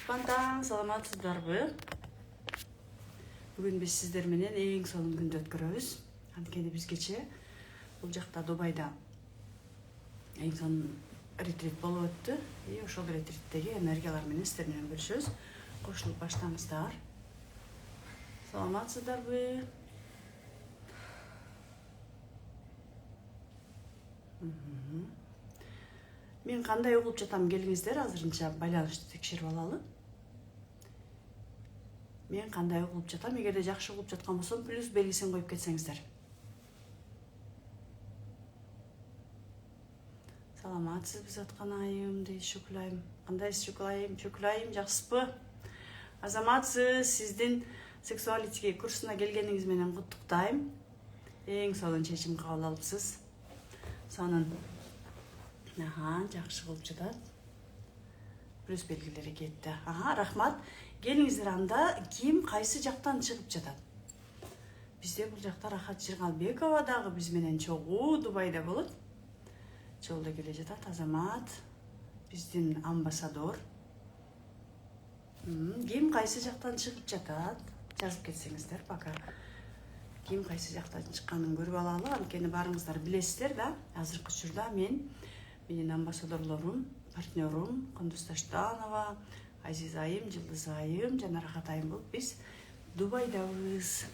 Спонтан саламатсыздарбы? Бүгүн биз сиздер менен эң сонун күндү өткөрөбүз. Анткени биз кече бул жакта Дубайда эң сонун ретрит болуп өттү. Ошол ретриттеги энергиялар менен сиздер менен бөлүшөбүз. Кошулуп баштаңыздар. Саламатсыздарбы? Мен кандай угулуп жатам, келиңиздер, азырынча байланышты текшерип алалы. Мен кандай угулуп жатам, эгерде жакшы угулуп жаткан болсом, плюс белгисин коюп кетсеңиздер. Саламатсызбы жаткан айым, дейт Шүкүлайым. Кандайсыз Шүкүлайым, жакшысызбы? Азаматсыз, сиздин сексуалитиге курсуна келгениңиз менен куттуктайм. Эң сонун чечим кабыл алыпсыз. Сонун. Жакшы кылып жатат. Плюс белгилери кетти. Рахмат. Келиңиздер, анда ким кайсы жактан чыгып жатат? Бизде бул жакта Рахат Жиргалбекова дагы биз менен чогуу Дубайда болот. Жолдо келе жатат. Азамат, биздин амбассадор. Ким кайсы жактан чыгып жатат? Жазып кетсеңиздер, пока ким кайсы жактан чыкканын көрүп алалы. Анткени баарыңыздар билесиздер да, азыркы учурда менин амбассадорлорум, партнерум Кундуз Таштанова, Азиз айым, Жылдыз айым жана Рахат айым болуп биз Дубайдабыз.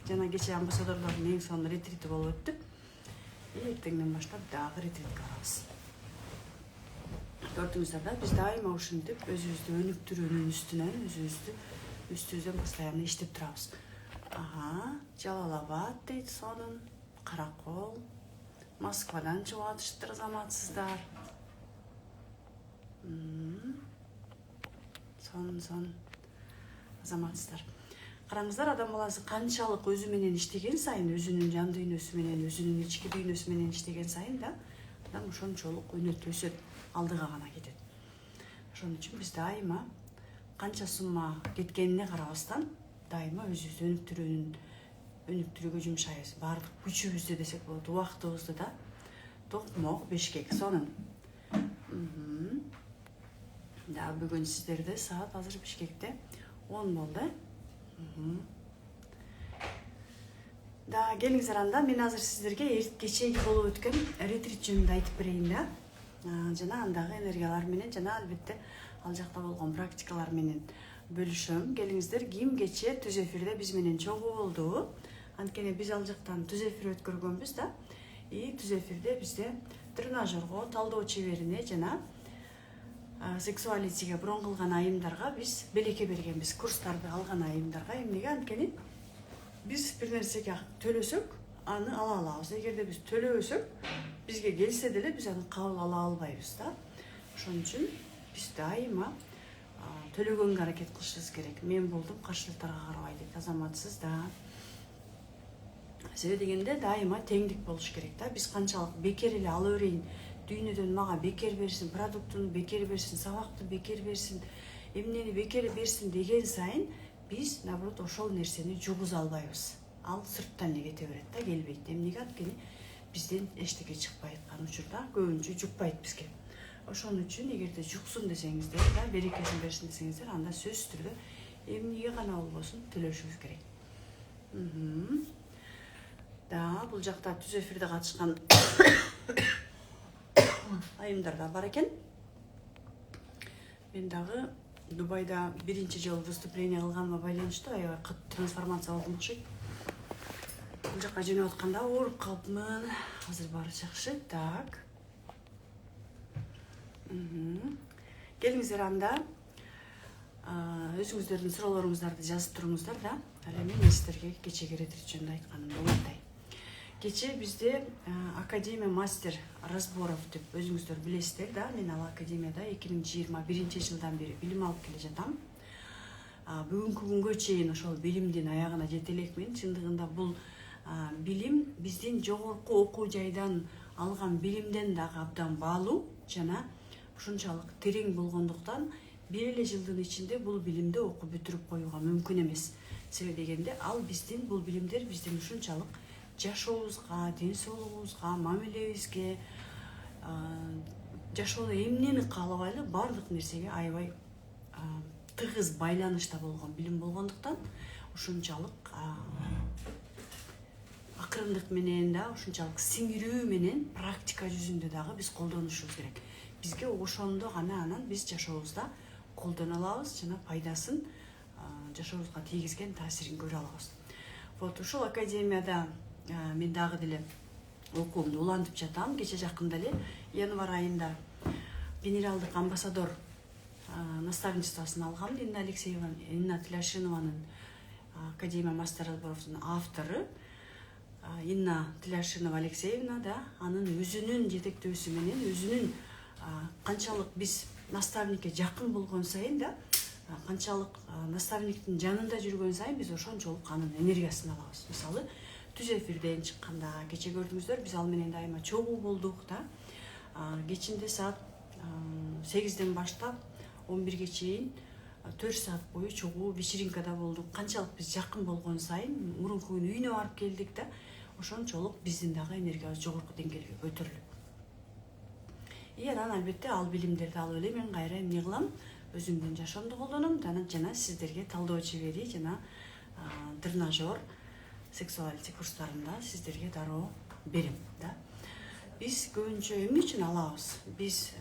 Жана кече амбассадорлордун эң сонун ретрити болуп өттү. Эртеңден баштап дагы ретритке барабыз. Көрдүңүздөр да, биз дайыма ушинтип өзүбүздү өнүктүрүүнүн үстүнөн үстүбүздөн постоянно иштеп турабыз. Жалалабад дейт сонун, Каракол, Москвадан чыгып атыштыр, азаматсыздар. Сонун азаматсыздар. Караңыздар, адам баласы канчалык өзү менен иштеген сайын, өзүнүн жан дүйнөсү менен, өзүнүн ички дүйнөсү менен иштеген сайын да, адам ошончолук өнөт, өсөт, алдыга гана кетет. Ошон үчүн биз дайыма канча сумма кеткенине карабастан, дайыма өзүбүздү өнүктүрүүгө жумшайбыз. Баардык күчүбүздү десек болот, убактыбызды да. Токмок, Бишкек, сонун. Да, бүгүн сиздерде саат азыр Бишкекте 10 болду. Да, келиңиздер, анда мен азыр сиздерге кечеги болуп өткөн ретрит жөнүндө айтып берейин да. Жана андагы энергиялар менен, жана албетте ал жакта болгон практикалар менен бөлүшөм. Келиңиздер, ким кече түз эфирде биз менен чогуу болду. Анткени биз ал жактан түз эфир өткөргөнбүз да. Түз эфирде бизде тренажерго, талдоо чеберине жана сексуалитиге брон кылган айымдарга биз белекке бергенбиз, курстарды алган айымдарга. Эмнеге? Анткени биз бир нерсеге төлөсөк, аны ала алабыз. Эгерде биз төлөбөсөк, бизге келсе деле биз аны кабыл ала албайбыз да. Ошон үчүн биз дайыма төлөгөнгө аракет кылышыбыз керек. Мен болдум, каршылыктарга карабай дейт, азаматсыз да. Себеби дегенде дайыма теңдик болуш керек да. Биз канчалык бекер эле ала берейин, дүйнөдөн мага бекер берсин, продуктуну бекер берсин, сабакты бекер берсин, эмнени бекер берсин деген сайын биз наоборот ошол нерсени жугуза албайбыз. Ал сырттан эле кете берет да, келбейт. Эмнеге? Анткени бизден эчтеке чыкпай аткан учурда көбүнчө жукпайт бизге. Ошон үчүн эгерде жуксун десеңиздер да, берекесин берсин десеңиздер, анда сөзсүз түрдө эмнеге гана болбосун төлөшүбүз керек. Да, бул жакта түз эфирде катышкан айымдар да бар экен. Мен дагы Дубайда биринчи жолу выступление кылганыма байланыштуу аябай катты трансформация болдум окшойт. Бул жака жөнөп атканда ооруп калыпмын. Азыр баары жакшы. Так. Келиңиздер, анда өзүңүздөрдүн суроолоруңуздарды жазып туруңуздар да. Ал эми мен сиздерге кечеги ретрит жөнүндө айтканым болотай. Кече бизде Академия мастер разборов деп өзүңүздөр билесиздер да. Мен ал академияда 2021 жылдан бери билим алып келе жатам. Бүгүнкү күнгө чейин ошол билимдин аягына жете элекмин. Чындыгында бул билим биздин жогорку окуу жайдан алган билимден дагы абдан баалуу жана ушунчалык терең болгондуктан бир эле жылдын ичинде бул билимди окуп бүтүрүп коюуга мүмкүн эмес. Себеби дегенде ал бул билимдер биздин ушунчалык жашообузга, ден соолугубузга, мамилебизге, жашоодо эмнени каалабайлы баардык нерсеге аябай тыгыз байланышта болгон билим болгондуктан ушунчалык акырындык менен да ушунчалык сиңирүү менен практика жүзүндө дагы биз колдонушубуз керек. Бизге ошондо гана анан биз жашообузда колдоно алабыз жана пайдасын жашообузга тийгизген таасирин көрө алабыз. Вот ушул академияда мен дагы деле окуумду улантып жатам. Кече жакында эле январь айында генералдык амбассадор наставничествосын алгам. Инна Тиляшинованын Академия мастер разборовдун автору Инна Тиляшинова Алексеевна да анын өзүнүн жетектөөсү менен өзүнүн канчалык биз наставникке жакын болгон сайын да канчалык наставниктин жанында жүргөн сайын биз ошончолук анын энергиясын алабыз. Мисалы түз эфирден чыкканда кече көрдүңүздөр, биз ал менен дайыма чогуу болдук да. Кечинде саат 8ден баштап 11ге чейин 4 саат бою чогуу вечеринкада болдук. Канчалык биз жакын болгон сайын мурунку күнү үйүнө барып келдик да. Ошончолук биздин дагы энергиябыз жогорку деңгээлге көтөрүлөт. Анан албетте ал билимдерди алып эле мен кайра эмне кылам? Өзүмдүн жашоомду колдоном жана сиздерге талдоо чебери жана тренажер сексуалити курстарында сиздерге дароо берем да. Биз көбүнчө эмне үчүн алабыз? Биз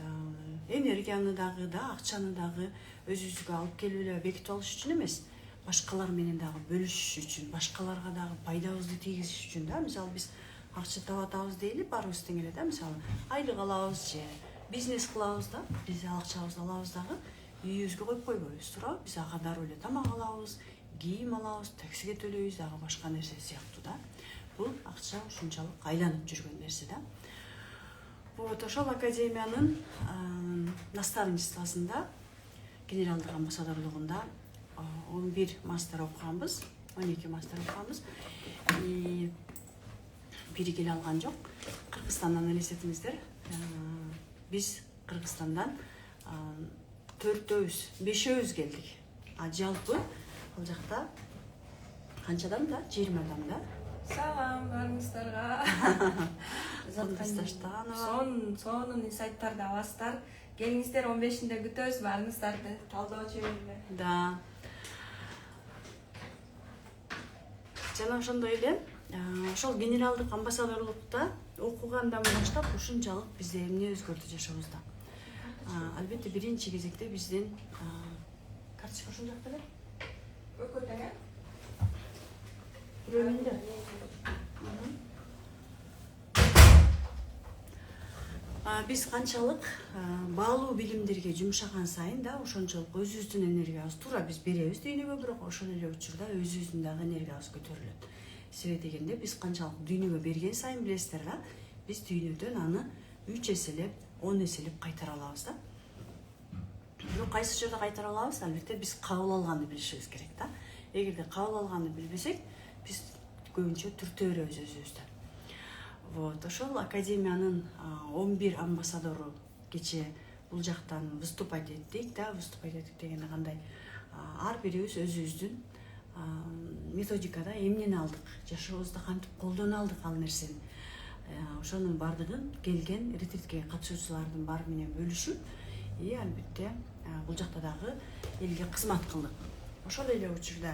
энергияны дагы да, акчаны дагы өзүбүзгө алып келип эле бекитип алыш үчүн эмес, башкалар менен дагы бөлүшүш үчүн, башкаларга дагы пайдабызды тийгизиш үчүн да. Мисалы биз акча табатабыз дейли, баарыбыз тең эле да. Мисалы айлык алабыз же бизнес кылабыз да, биз акчабызды алабыз дагы үйүбүзгө коюп койбойбуз, туурабы? Биз ага дароо эле тамак алабыз, кийим алабыз, таксиге төлөйбүз, дагы башка нерсе сыяктуу да. Бул акча ушунчалык айланып жүргөн нерсе да. Вот ошол академиянын наставничествосунда генералдык амбассадорлугунда 11 мастер окуганбыз, 12 мастер окуганбыз. Бири келе алган жок. Кыргызстандан элестетиңиздер. Биз Кыргызстандан 4-өбүз, 5-өбүз келдик. Жалпы ал жакта канчадан да 20 адам да. Салам барыңыздарга. Сонун сайттарда аласыздар. Келиңиздер 15-inde күтөбүз барыңыздарды талдоо чеберине. Да. Жана ошондой эле ошол генералдык амбассадорлукта окугандан баштап ушунчалык бизде эмне өзгөрдү жашообузда. Албетте биринчи кезекте биздин карточка ушул жакта эле. Өкө тең э? Бирөөнүндө. Биз канчалык баалуу билимдерге жумшаган сайын да ошончолук өзүбүздүн энергиябыз туура биз беребиз дүйнөгө, бирок ошол эле учурда өзүбүздүн дагы энергиябыз көтөрүлөт. Себеби дегенде биз канчалык дүйнөгө берген сайын билесиздер да, биз дүйнөдөн аны 3 эселеп, 10 эселеп кайтара алабыз да. Бирок кайсы жерде кайтара алабыз? Албетте биз кабыл алганды билишибиз керек да. Эгерде кабыл алганды билбесек, биз көбүнчө түртө беребиз өзүбүздү. Вот ошол академиянын 11 амбассадору кече бул жактан выступать эттик да, выступать эттик дегенде кандай? Ар бирибиз өзүбүздүн методикада эмнени алдык, жашообузда кантип колдоно алдык ал нерсени. Ошонун бардыгын келген ретритке катышуучулардын баары менен бөлүшүп, албетте бул жакта дагы элге кызмат кылдык. Ошол эле учурда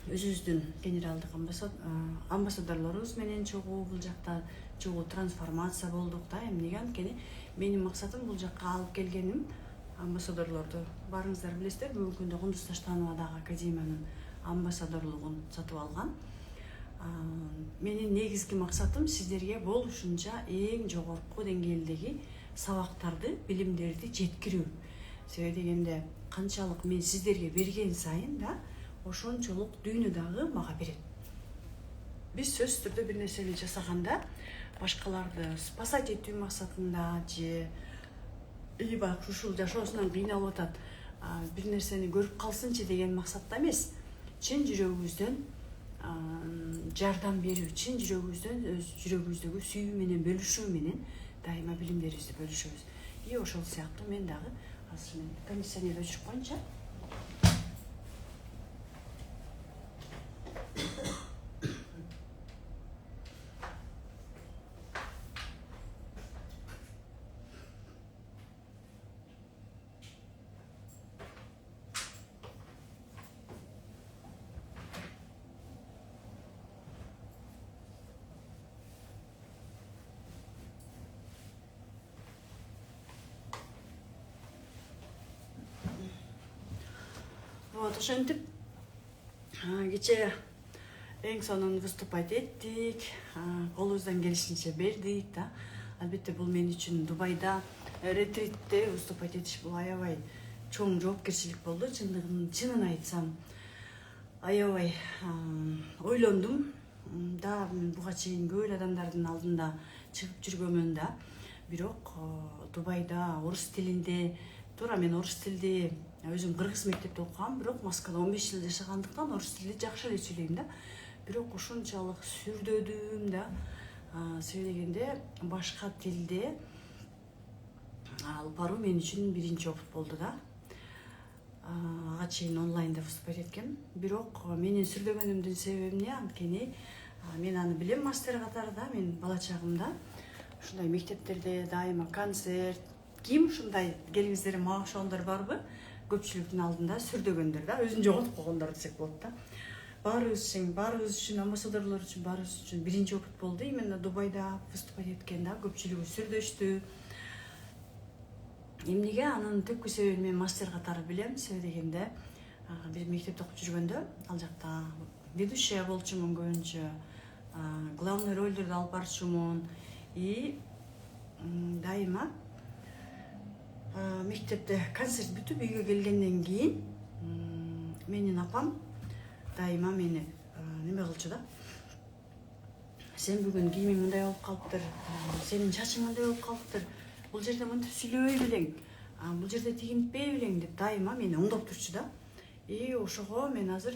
өзүбүздүн генералдык амбассадорлорубуз менен чогуу бул жакта чогуу трансформация болдук да. Эмнеге? Анткени менин максатым бул жакка алып келгеним амбассадорлорду барыңыздар билесиздер, бүгүнкү күндө Кундуз Таштанова дагы академиянын амбассадорлугун сатып алган. Менин негизги максатым сиздерге болушунча эң жогорку деңгээлдеги сабактарды, билимдерди жеткирүү. Себеби дегенде канчалык мен сиздерге берген сайын да ошончолук дүйнө дагы мага берет. Биз сөзсүз түрдө бир нерсени жасаганда башкаларды спасать этүү максатында же либо ушул жашоосунан кыйналып атат, бир нерсени көрүп калсынчы деген максатта эмес, чын жүрөгүбүздөн жардам берүү, чын жүрөгүбүздөн өз жүрөгүбүздөгү сүйүү менен бөлүшүү менен дайыма билимдерибизди бөлүшөбүз. Ошол сыяктуу мен дагы азыр мен кондиционер өчүрүп коеюнчу. Вот ошентип кече эң сонун выступать эттик, колубуздан келишинче бердик да. Албетте бул мен үчүн Дубайда ретритте выступать этиш бул аябай чоң жоопкерчилик болду. Чынын айтсам аябай ойлондум да. Мен буга чейин көп эле адамдардын алдында чыгып жүргөмүн да. Бирок Дубайда орус тилинде, туура мен орус тилди өзүм кыргыз мектепте окугам, бирок Москвада 15 жыл жашагандыктан орус тилди жакшы эле сүйлөйм да. Бирок ушунчалык сүрдөдүм да. Сөйлөгөндө башка тилде алып баруу мен үчүн биринчи опыт болду да. Ага чейин онлайнда выступать эткем. Бирок менин сүрдөгөнүмдүн себеби эмне? Анткени мен аны билем мастер катарда. Мен бала чагымда ушундай мектептерде дайыма концерт, ким ушундай келиңиздер мага ошондор барбы? Көпчүлүктүн алдында сүрдөгөндөр да, өзүн жоготуп койгондор десек болот да. Баарыбыз үчүн, амбассадорлор үчүн, баарыбыз үчүн биринчи опыт болду. Именно Дубайда выступать эткен да, көпчүлүгү сүрдөштү. Эмнеге анын түпкү себебин мен мастер катары билем. Себеби дегенде бир мектепте окуп жүргөндө ал жакта ведущая болчумун көбүнчө, главный ролдорду алып барчумун. И дайыма мектепте концерт бүтүп үйгө келгенден кийин менин апам дайыма мени неме кылчу да. Сен бүгүн кийимиң мындай болуп калыптыр, сенин чачың мындай болуп калыптыр, бул жерде мынтип сүйлөбөй белең, бул жерде тигинтпей белең деп дайыма мени оңдоп турчу да. И ошого мен азыр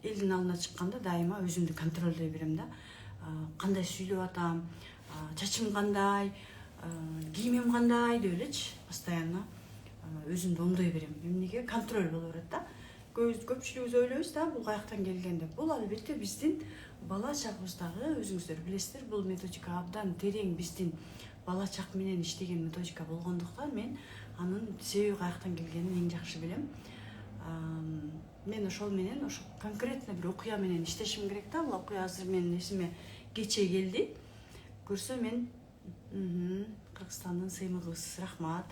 элдин алдына чыкканда дайыма өзүмдү контролдой берем да. Кандай сүйлөп атам, чачым кандай, кийимим кандай деп элечи, постоянно өзүмдү оңдой берем. Эмнеге? Контроль боло берет да. Көпчүлүгүбүз ойлойбуз да, бул каяктан келген деп. Бул албетте биздин бала чагыбыздагы, өзүңүздөр билесиздер, бул методика абдан терең биздин бала чак менен иштеген методика болгондуктан мен анын себеби каяктан келгенин эң жакшы билем. Мен ошол менен ошо конкретно бир окуя менен иштешим керек да. Бул окуя азыр менин эсиме кече келди. Көрсө мен Кыргызстандын сыймыгыбыз, рахмат.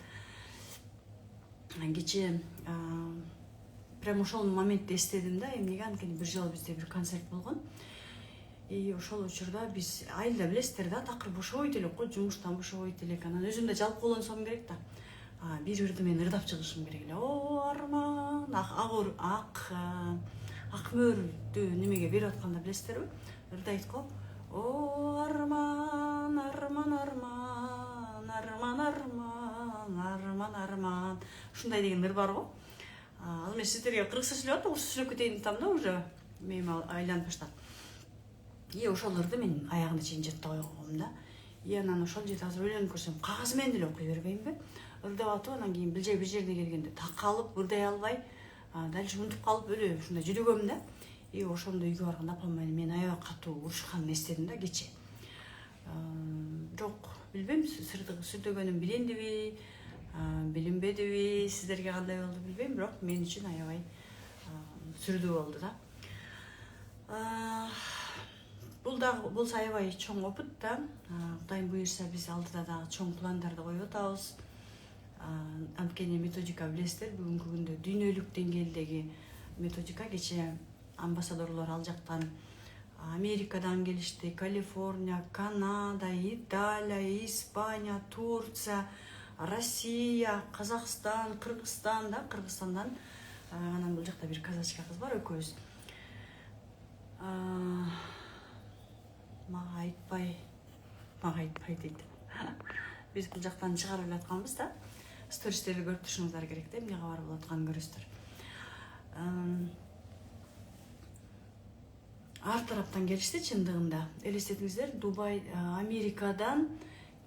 Кече прям ошол моментте эстедим да. Эмнеге? Анткени бир жолу бизде бир концерт болгон. И ошол учурда биз айылда билесиздер да, такыр бошобойт элек го, жумуштан бошобойт элек. Анан өзүм да жалп колонсом керек да. Бир ырды мен ырдап чыгышым керек эле. О, арман, ак мөөрдү немеге берип атканда билесиздерби? Ырдайт го. О, арман, арман, арман, арман, арман, арман, арман. Ушундай деген ыр бар го. Ал эми сиздерге кыргызча сүйлөп атам, орусча сүйлөп кетейин атам да, уже мээме айланып баштады. И ошол ырды мен аягына чейин жаттап койгом да. И анан ошол жерде азыр ойлонуп көрсөм, кагаз менен деле окуй бербеймби? Ырдап атып, анан кийин бир жерге келгенде такалып, ырдай албай, дальше унутуп калып эле ушундай жүргөм да. И ошондо үйгө барганда апам мен аябай катуу урушканын эстедим да кече. Жок, билбейм, сүрдөгөнүм билиндиби, билинбедиби, сиздерге кандай болду билбейм, бирок мен үчүн аябай сүрдүү болду да. Бул дагы болсо аябай чоң опыт да. Кудайым буюрса биз алдыда дагы чоң пландарды коюп атабыз. Анткени методика билесиздер, бүгүнкү күндө дүйнөлүк деңгээлдеги методика. Кече амбассадорлор ал жактан Америкадан келишти, Калифорния, Канада, Италия, Испания, Турция, Россия, Казакстан, Кыргызстан да. Кыргызстандан анан бул жакта бир казачка кыз бар, экөөбүз. Мага айтпай дейт. Биз бул жактан чыгарып эле атканбыз да. Стористерди көрүп турушуңуздар керек да, эмне кабар болуп атканын көрөсүздөр. Ар тараптан келишти чындыгында. Элестетиңиздер, Дубай, Америкадан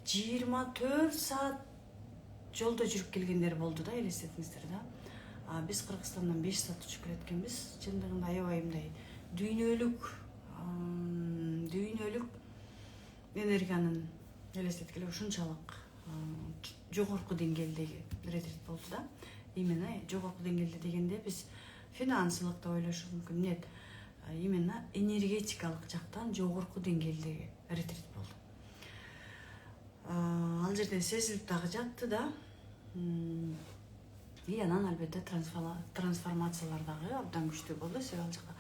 24 саат жолдо жүрүп келгендер болду да, элестетиңиздер да. Биз Кыргызстандан 5 саат учуп келеткенбиз. Чындыгында аябай мындай дүйнөлүк энергиянын элестеткиле ушунчалык жогорку деңгээлдеги ретрит болду да. Именно жогорку деңгээлде дегенде биз финансылык да ойлошук мүмкүн. Нет, именно энергетикалык жактан жогорку деңгээлдеги ретрит болду. Ал жерде сезилип дагы жатты да. анан албетте трансформациялар дагы абдан күчтүү болду. Себеби ал жакта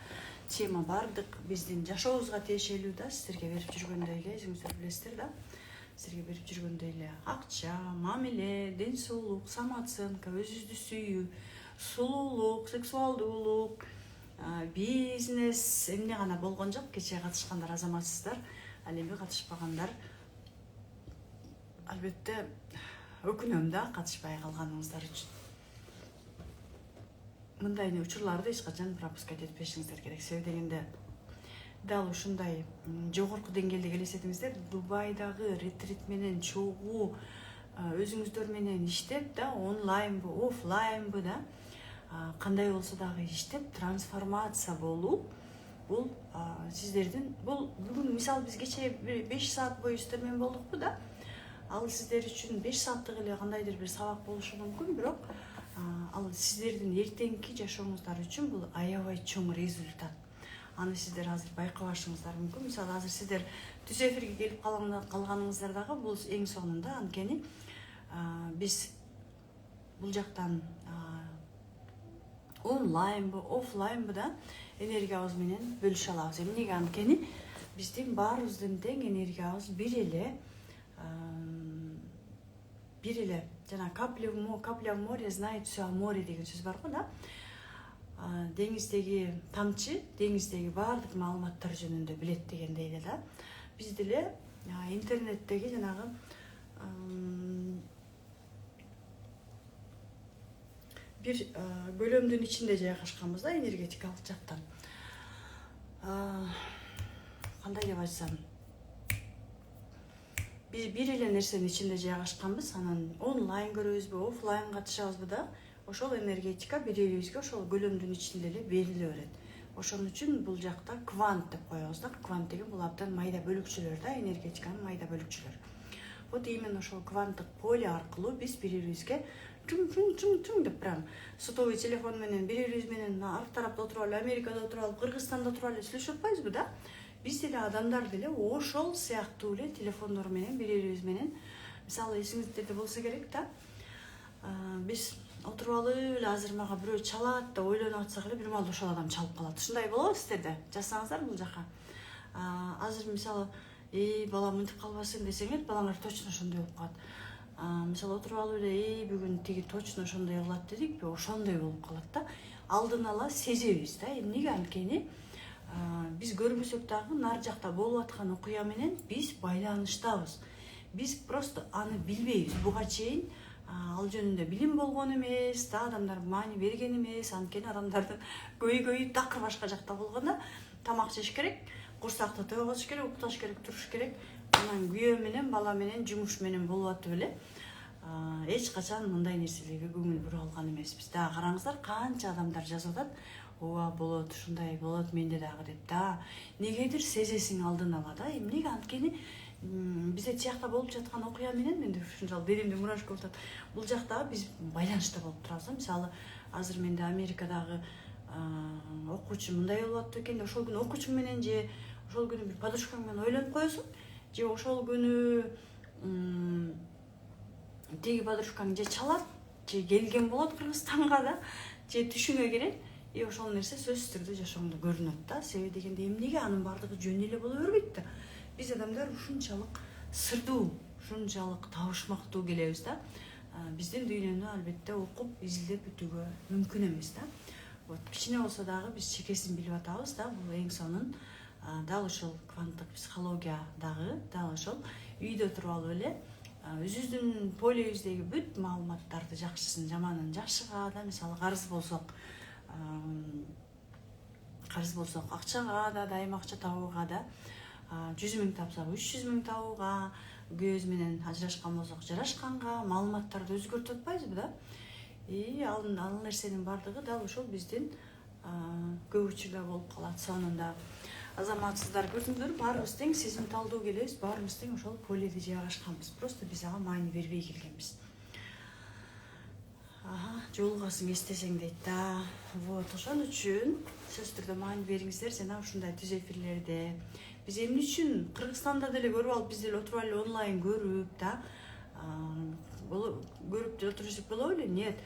тема бардык биздин жашообузга тиешелүү да, сиздерге берип жүргөндөй эле, өзүңүздөр билесиздер да. Сиздерге берип жүргөндөй эле акча, мамиле, ден соолук, самооценка, өзүбүздү сүйүү, сулуулук, сексуалдуулук, бизнес эмне гана болгон жок. Кечээ катышкандар азаматсыздар, ал эми катышпагандар албетте өкүнөм да катышпай калганыңыздар үчүн. Мындай учурларды эч качан пропускать этпешиңиздер керек. Себеби дегенде дал ушундай жогорку деңгээлде элестетиңиздер, Дубайдагы ретрит менен чогуу өзүңүздөр менен иштеп да, онлайнбы, офлайнбы да, кандай болсо дагы иштеп трансформация болуп, бул сиздердин бул бүгүн мисалы биз кечээ 5 саат бою сиздер менен болдукпу да. Ал сиздер үчүн 5 сааттык эле кандайдыр бир сабак болушу мүмкүн, бирок ал сиздердин эртеңки жашооңуздар үчүн бул аябай чоң результат. Аны сиздер азыр байкабашыңыздар мүмкүн. Мисалы азыр сиздер түз эфирге келип калганыңыздар дагы бул эң сонунда, анткени биз бул жактан онлайнбы, офлайнбы да энергиябыз менен бөлүшө алабыз. Эмнеге? Анткени биздин баарыбыздын тең энергиябыз бир эле жана капля в море знает все о море деген сөз бар го да. Деңиздеги тамчы деңиздеги баардык маалыматтар жөнүндө билет дегендей эле да. Биз деле интернеттеги жанагы бир көлөмдүн ичинде жайгашканбыз да, энергетикалык жактан. Кандай деп айтсам, биз бир эле нерсенин ичинде жайгашканбыз, анан онлайн көрөбүзбү, офлайн катышабызбы да, ошол энергетика бири-бирибизге ошол көлөмдүн ичинде эле бериле берет. Ошон үчүн бул жакта квант деп коебуз да. Квант деген бул абдан майда бөлүкчөлөр да, энергетиканын майда бөлүкчөлөр. Вот именно ошол кванттык поле аркылуу биз бири-бирибизге чуң деп прям сотовый телефон менен бири-бирибиз менен ар тарапта отуруп алып, Америкада отуруп алып, Кыргызстанда отуруп алып сүйлөшүп атпайбызбы да? Биз деле адамдар деле ошол сыяктуу эле телефондор менен бири-бирибиз менен, мисалы эсиңиздерде болсо керек да, биз отуруп алып эле азыр мага бирөө чалат деп ойлонуп атсак эле бир маалда ошол адам чалып калат. Ушундай болобу сиздерде? Жазсаңыздар бул жака. Азыр мисалы, балам мынтип калбасын десеңер, балаңар точно ошондой болуп калат. Мисалы отуруп алып эле, бүгүн тиги точно ошондой кылат дедикпи, ошондой болуп калат да. Алдын ала сезебиз да. Эмнеге? Анткени биз көрбөсөк дагы нар жакта болуп аткан окуя менен биз байланыштабыз. Биз просто аны билбейбиз. Буга чейин ал жөнүндө билим болгон эмес да, адамдар маани берген эмес. Анткени адамдардын көйгөйү такыр башка жакта болгондо, тамак жеш керек, курсакты тойгоз керек, укташ керек, туруш керек. Анан күйөө менен, бала менен, жумуш менен болуп атып эле эч качан мындай нерселерге көңүл бура алган эмеспиз. Дагы караңыздар, канча адамдар жазып атат, ооба болот, ушундай болот менде дагы деп да. Негедир сезесиң алдын ала да. Эмнеге? Анткени бизде тиякта болуп жаткан окуя менен менде ушунчалык денемде мурашка болуп атат. Бул жакта биз байланышта болуп турабыз. Мисалы, азыр менде Америкадагы окуучу мындай болуп атты экен, ошол күнү окуучум менен же ошол күнү бир подружкаң менен ойлонуп коесуң, же ошол күнү теги подружкаң же чалат, же келген болот Кыргызстанга да, же түшүңө кирет, ошол нерсе сөзсүз түрдө жашооңдо көрүнөт да. Себеби дегенде эмнеге анын баардыгы жөн эле боло бербейт да. Биз адамдар ушунчалык сырдуу, ушунчалык табышмактуу келебиз да. Биздин дүйнөнү албетте окуп, изилдеп бүтүүгө мүмкүн эмес да. Вот кичине болсо дагы биз чекесин билип атабыз да. Бул эң сонун дал ошол кванттык психология дагы дал ошол үйдө туруп алып эле өзүбүздүн полебиздеги бүт маалыматтарды, жакшысын, жаманын, жакшыга да, мисалы карыз болсок, акчага да, дайыма акча табууга да, 100 000 тапсак 300 000 табууга, күйөөбүз менен ажырашкан болсок жарашканга маалыматтарды өзгөртүп атпайбызбы да. Ал нерсенин баардыгы дал ошол биздин көп учурда болуп калат. Сонунда азаматсыздар, көрдүңүздөр, баарыбыз тең сезимталдуу келебиз, баарыбыз тең ошол поледе жайгашканбыз. Просто биз ага маани бербей келгенбиз. Жолугасың эстесең дейт да. Вот, ошон үчүн сөзсүз түрдө маани бериңиздер жана ушундай түз эфирлерде. Биз эмне үчүн Кыргызстанда деле көрүп алып, биз деле отуруп онлайн көрүп да, көрүп отурушуп болобу эле? Нет.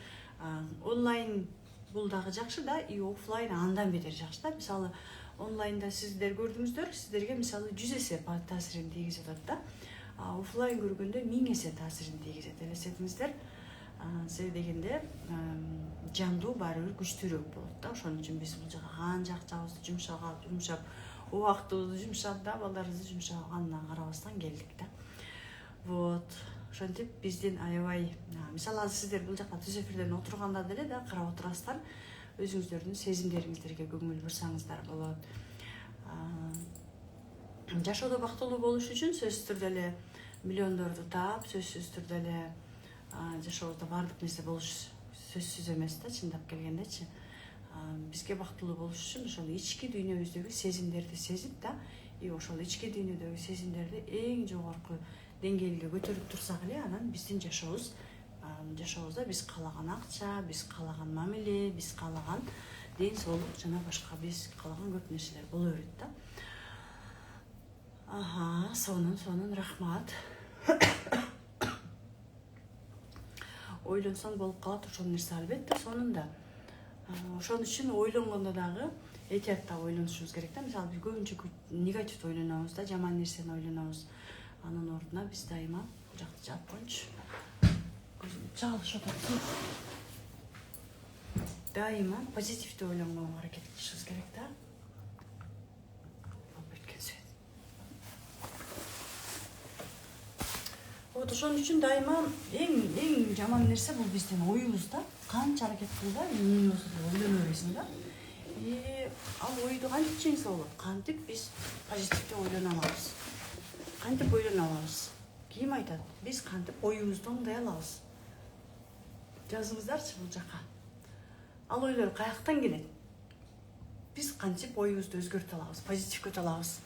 онлайн бул дагы жакшы да, и офлайн андан бетер жакшы да. Мисалы онлайнда сиздер көрдүңүздөр, сиздерге мисалы 100 эсе таасирин тийгизип атат да. Офлайн көргөндө 1000 эсе таасирин тийгизет. Элестетиңиздер. Себеби дегенде жандуу баары бир күчтүүрөөк болот да. Ошон үчүн биз бул жака канча акчабызды жумшап, убактыбызды жумшап да, балдарыбызды жумшап андан карабастан келдик да. Вот. Ошентип биздин аябай, мисалы сиздер бул жакта түз эфирден отурганда деле да карап отурасыздар, өзүңүздөрдүн сезимдериңиздерге көңүл бурсаңыздар болот. Жашоодо бактылуу болуш үчүн сөзсүз түрдө эле миллиондорду таап, сөзсүз түрдө эле жашообузда баардык нерсе болуш сөзсүз эмес да, чындап келгендечи. Бизге бактылуу болуш үчүн ошол ички дүйнөбүздөгү сезимдерди сезип да, и ошол ички дүйнөдөгү сезимдерди эң жогорку деңгээлге көтөрүп турсак эле, анан биздин жашообузда биз каалаган акча, биз каалаган мамиле, биз каалаган ден соолук жана башка биз каалаган көп нерселер боло берет да. Сонун рахмат. Ойлонсоң болуп калат ошол нерсе албетте сонунда. Ошон үчүн ойлонгондо дагы этияттап ойлонушубуз керек да. Мисалы биз көбүнчө негатив ойлонобуз да, жаман нерсени ойлонобуз. Анын ордуна биз дайыма бул жакты жаап коюнчу. Чагылышып атат. Дайыма позитивдүү ойлонгонго аракет кылышыбыз керек да. Вот ошон үчүн дайыма эң жаман нерсе бул биздин оюбуз да. Канча аракет кылда, ойлоно бересиң да. Ал ойду кантип жеңсе болот? Кантип биз позитивдүү ойлоно алабыз? Кантип ойлоно алабыз? Ким айтат? Биз кантип оюбузду оңдой алабыз? Жазыңыздарчы бул жака. Ал ойлор каяктан келет? Биз кантип оюбузду өзгөртө алабыз, позитивге өтө алабыз?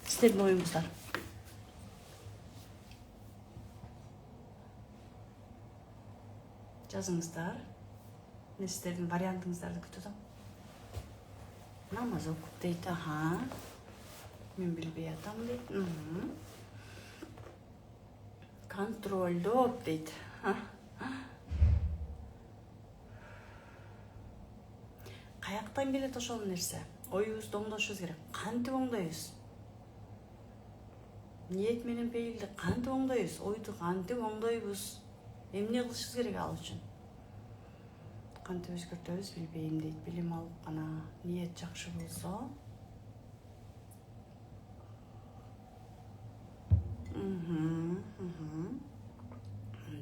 Сиздердин оюңуздар. Жазыңыздар. Мен сиздердин вариантыңыздарды күтөт атам. Намаз окуп дейт, мен билбей атам дейт. Контролдоп дейт. Каяктан келет ошол нерсе? Оюбузду оңдошубуз керек. Кантип оңдойбуз? Ниет менен пейилди кантип оңдойбуз? Ойду кантип оңдойбуз? Эмне кылышыбыз керек ал үчүн? Кантип өзгөртөбүз билбейм дейт. Билим алып гана ниет жакшы болсо.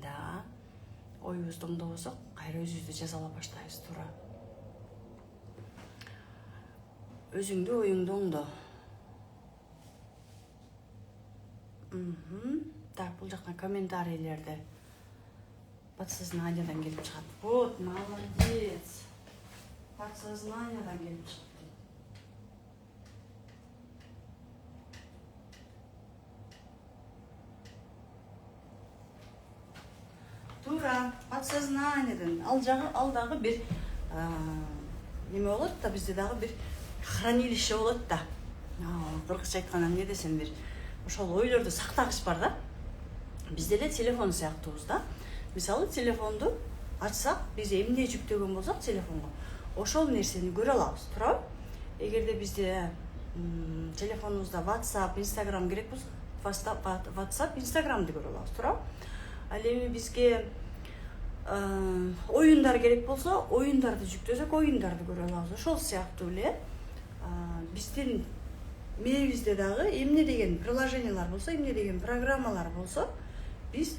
Да. Оюбузду оңдобосок, кайра өзүбүздү жазалап баштайбыз туура. Өзүңдү оюңду оңдо. Так, бул жактан комментарийлерди подсознаниядан келип чыгат. Вот, молодец. Подсознаниядан келип чыгат. Туура, подсознаниядан. Ал дагы бир неме болот да, бизде дагы бир хранилище болот да. Кыргызча айтканда эмне десем бир ошол ойлорду сактагыч бар да. Бизде эле телефон сыяктуубуз да. Мисалы телефонду ачсак, биз эмне жүктөгөн болсок телефонго, ошол нерсени көрө алабыз, туурабы? Эгерде бизде телефонубузда WhatsApp, Instagram керек болсо, WhatsApp, Instagramды көрө алабыз, туурабы? Ал эми бизге оюндар керек болсо, оюндарды жүктөсөк, оюндарды көрө алабыз. Ошол сыяктуу эле биздин мээбизде дагы эмне деген приложениялар болсо, эмне деген программалар болсо, биз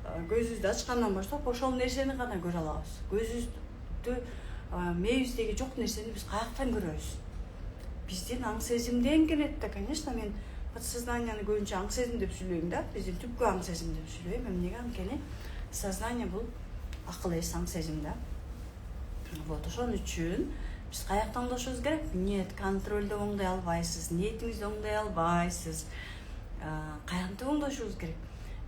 көзүбүздү ачкандан баштап ошол нерсени гана көрө алабыз. Көзүбүздү мээбиздеги жок нерсени биз каяктан көрөбүз? Биздин аң сезимден келет да, конечно, мен подсознанияны көбүнчө аң сезим деп сүйлөйм да, биздин түпкү аң сезим деп сүйлөйм. Эмнеге? Анткени сознание бул акыл эс, аң сезим да. Вот ошон үчүн биз каяктан оңдошубуз керек? Нет, контролду оңдой албайсыз, ниетиңизди оңдой албайсыз. Кантип оңдошубуз керек?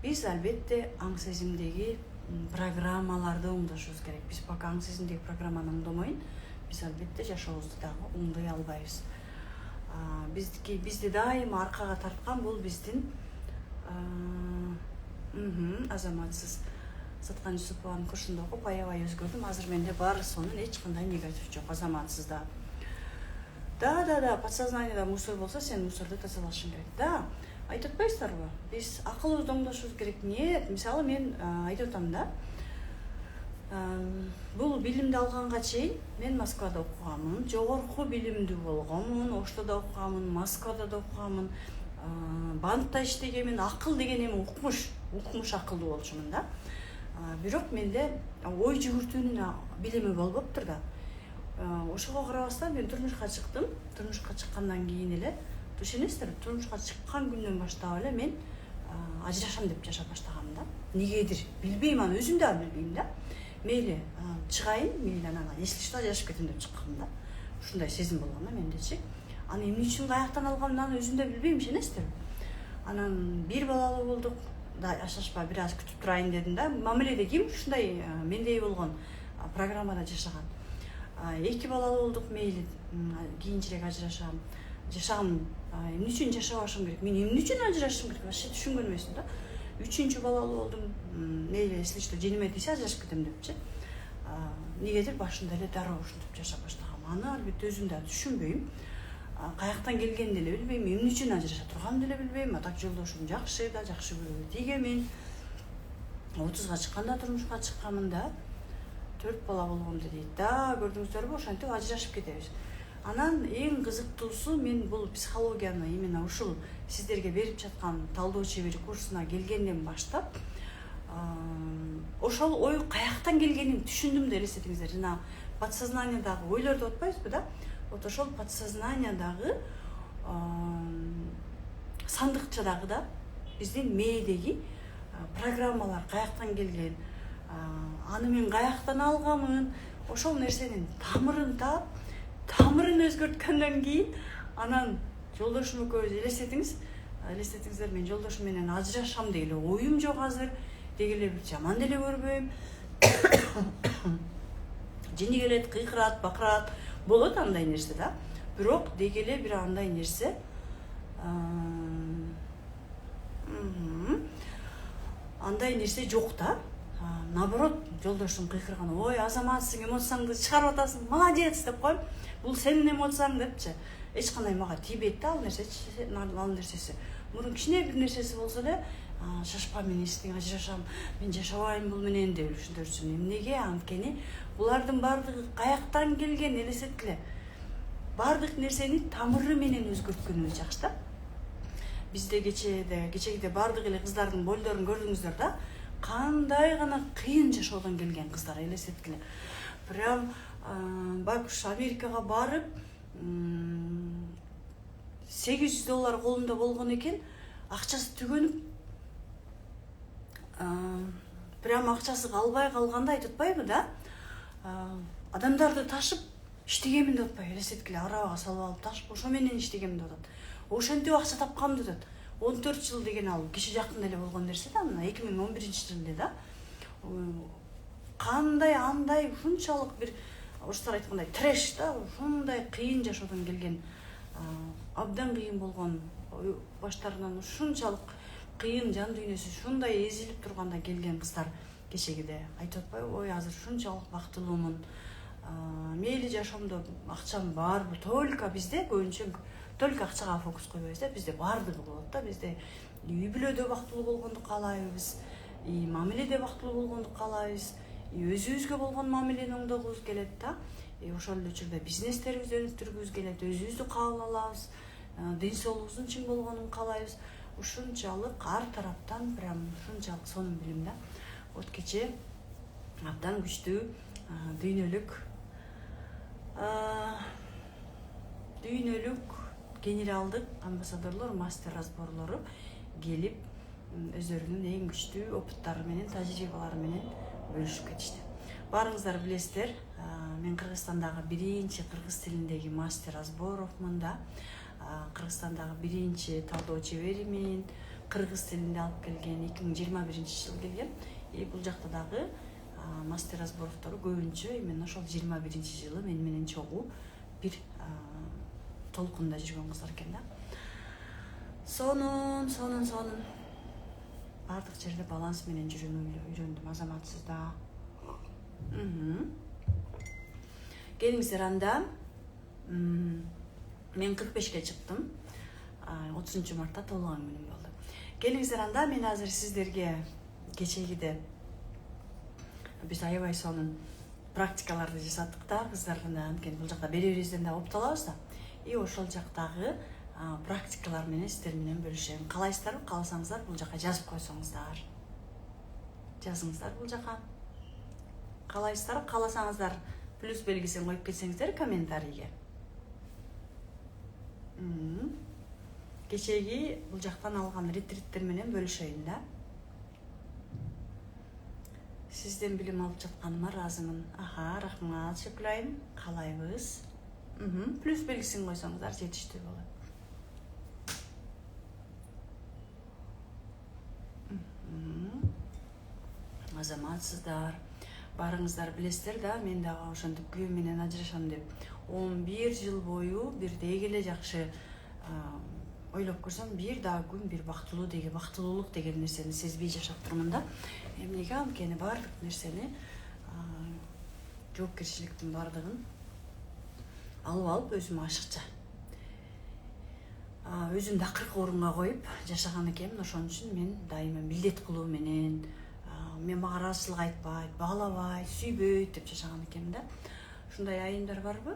Биз албетте аң сезимдеги программаларды оңдошубуз керек. Биз пока аң сезимдеги программаны оңдомойн, биз албетте жашообузду дагы оңдой албайбыз. Бизди дайыма аркага тарткан бул биздин азаматсыз Саткан Юсупованын курсунда окуп аябай өзгөрдүм. Азыр менде бар сонун эч кандай негатив жок, азаматсыз да. Да, подсознаниеда мусор болсо сен мусорду тазалашың керек. Да, айтып атпайсыздарбы? Биз акылыбызды оңдошубуз керек. Нет, мисалы мен айтып атам да. Бул билимди алганга чейин мен Москвада окуганмын, жогорку билимдүү болгонмун, Оштодо окуганмын, Москвада да окуганмын, банкта иштегенмин, акыл деген эми укмуш акылдуу болчумун да. Бирок менде ой жүгүртүүнүн билими болбоптур да. Ошого карабастан мен турмушка чыктым. Турмушка чыккандан кийин эле, түшүнөсүздөр, турмушка чыккан күндөн баштап эле мен ажырашам деп жашап баштагам да. Негедир билбейм, аны өзүм да билбейм да. Мейли чыгайын, мейли анан если что ажырашып кетем деп чыккам да. Ушундай сезим болгон да мендечи. Аны эмне үчүн каяктан алганымды аны өзүм да билбейм, ишенесиздер. Анан бир балалуу болдук. Да, ашашпа, бир аз күтүп турайын дедим да. Мамиледе ким ушундай мендей болгон программада жашаган. 2 балалуу болдук, мейли кийинчерээк жашагам. Эмне үчүн жашабашым керек? Мен эмне үчүн ажырашышым керек? Вообще түшүнгөн эмесмин да. 3-чү балалуу болдум. Мейли, если что, жениме тийсе ажырашып кетем депчи. Негедир башында эле дароо ушинтип жашап баштагам. Аны албетте өзүм да түшүнбөйм. Каяктан келгенин деле билбейм, эмне үчүн ажыраша турганымды деле билбейм. Атак жолдошум жакшы да, жакшы көрүүгө тийгенмин. 30га чыкканда турмушка чыкканмын да. 4 бала болгонду дейт да. Көрдүңүздөрбү, ошентип ажырашып кетебиз. Анан эң кызыктуусу, мен бул психологияны именно ушул сиздерге берип жаткан талдоо чебери курсуна келгенден баштап ошол ой каяктан келгенин түшүндүм да, элестетиңиздер. Жана подсознаниедагы ойлор деп атпайбызбы да? Вот ошол подсознаниедагы сандыкчадагы да биздин мээдеги программалар каяктан келген, аны мен каяктан алганмын, ошол нерсенин тамырын таап, тамырын өзгөрткөндөн кийин анан жолдошум экөөбүз элестетиңиздер, мен жолдошум менен ажырашам деген оюм жок азыр, деги эле бир жаман деле көрбөйм. Жини келет, кыйкырат, бакырат, болот андай нерсе да. Бирок деги эле бир андай нерсе андай нерсе жок да. Наоборот, жолдошум кыйкырган, ой, азаматсың, эмоцияңды чыгарып атасың, молодец деп коем. Бул сенин эмоцияң депчи. Эч кандай мага тийбейт да ал нерсеси. Мурун кичине бир нерсеси болсо эле, шашпа, мен эстең ажырашам, мен жашабайм бул менен деп düşünдүрчүн. Эмнеге? Анткени булардын баардыгы каяктан келген, элестеткиле. Баардык нерсени тамыры менен өзгөрткөнүбүз жакшы да. Бизде кечегиде баардык эле кыздардын бойлорун көрдүңүздөр да. Кандай гана кыйын жашоодон келген кыздар, элестеткиле. Прям бакуш Америкага барып, $800 колунда болгон экен, акчасы түгөнүп, прям акчасы калбай калганда айтып атпайбы да? Адамдарды ташып иштегемин деп атпайбы, элестеткиле, арабага салып алып ташып, ошо менен иштегемин деп атат. Ошентип акча тапкам деп атат. 14 жыл деген ал киши жакында эле болгон нерсе да, 2011-жылы да. Кандай андай ушунчалык бир орустар айткандай треш да, ушундай кыйын жашоодон келген, абдан кыйын болгон, баштарынан ушунчалык кыйын жан дүйнөсү ушундай эзилип турганда келген кыздар кечегиде айтып атпайбы, ой, азыр ушунчалык бактылуумун, мейли жашоомдо акчам барбы, только бизде көбүнчө только акчага фокус койбойбуз да, бизде баардыгы болот да, бизде үй бүлөдө бактылуу болгонду каалайбыз, мамиледе бактылуу болгонду каалайбыз, өзүбүзгө болгон мамилени оңдогубуз келет да, ошол эле учурда бизнестерибизди өнүктүргүбүз келет, өзүбүздү кабыл алабыз, ден соолугубуздун чың болгонун каалайбыз. Ушунчалык ар тараптан прям ушунчалык сонун билим да. Вот кече абдан күчтүү дүйнөлүк генералдык амбассадорлор, мастер разборлору келип өздөрүнүн эң күчтүү опыттары менен, тажрыйбалары менен бөлүшүп кетишти. Баарыңыздар билесиздер, мен Кыргызстандагы биринчи кыргыз тилиндеги мастер разборовмун да. Кыргызстандагы биринчи талдоо чеберимин, кыргыз тилинде алып келген, 2021-жылы келген. Бул жакта дагы мастер разборовтору көбүнчө именно ошол 21-жылы мен менен чогуу бир толкунда жүргөн кыздар экен да. Сонун. бардык жерде баланс менен жүрүүнү үйрөндүм, азаматсызда. Келиңиздер анда мен 45-ке чыктым. 30-мартта толгон күнүм болду. Келиңиздер анда мен азыр сиздерге кечегиде биз аябай сонун практикаларды жасадык да, кыздарына анткени бул жакта бири-бирибизден да оптолобуз да. И ошол жактагы практикалар менен сиздер менен бөлүшөм. Каалайсыздарбы? Кааласаңыздар бул жака жазып койсоңуздар. Жазыңыздар бул жака. Каалайсыздар? Кааласаңыздар плюс белгисин коюп кетсеңиздер комментарийге. Кечеги бул жактан алган ретриттер менен бөлүшөйүн да. Сизден билим алып жатканыма ыраазымын. Рахмат, шүкүрайым. Каалайбыз. Плюс белгисин койсоңуздар жетиштүү болот. Азаматсыздар. Барыңыздар билесиздер да, мен дагы ошентип күйөөм менен ажырашам деп 11 жыл бою бирдей эле жакшы ойлоп көрсөм, бир дагы күн бир бактылуулук деген нерсени сезбей жашап турмун да. Эмнеге? Анткени баардык нерсени жоопкерчиликтин баардыгын алып өзүмө ашыкча өзүмдү акыркы орунга коюп жашаган экенмин. Ошон үчүн мен дайыма милдет кылуу менен мен мага ыраазычылык айтпайт, баалабайт, сүйбөйт деп жашаган экенмин да. Ушундай айымдар барбы?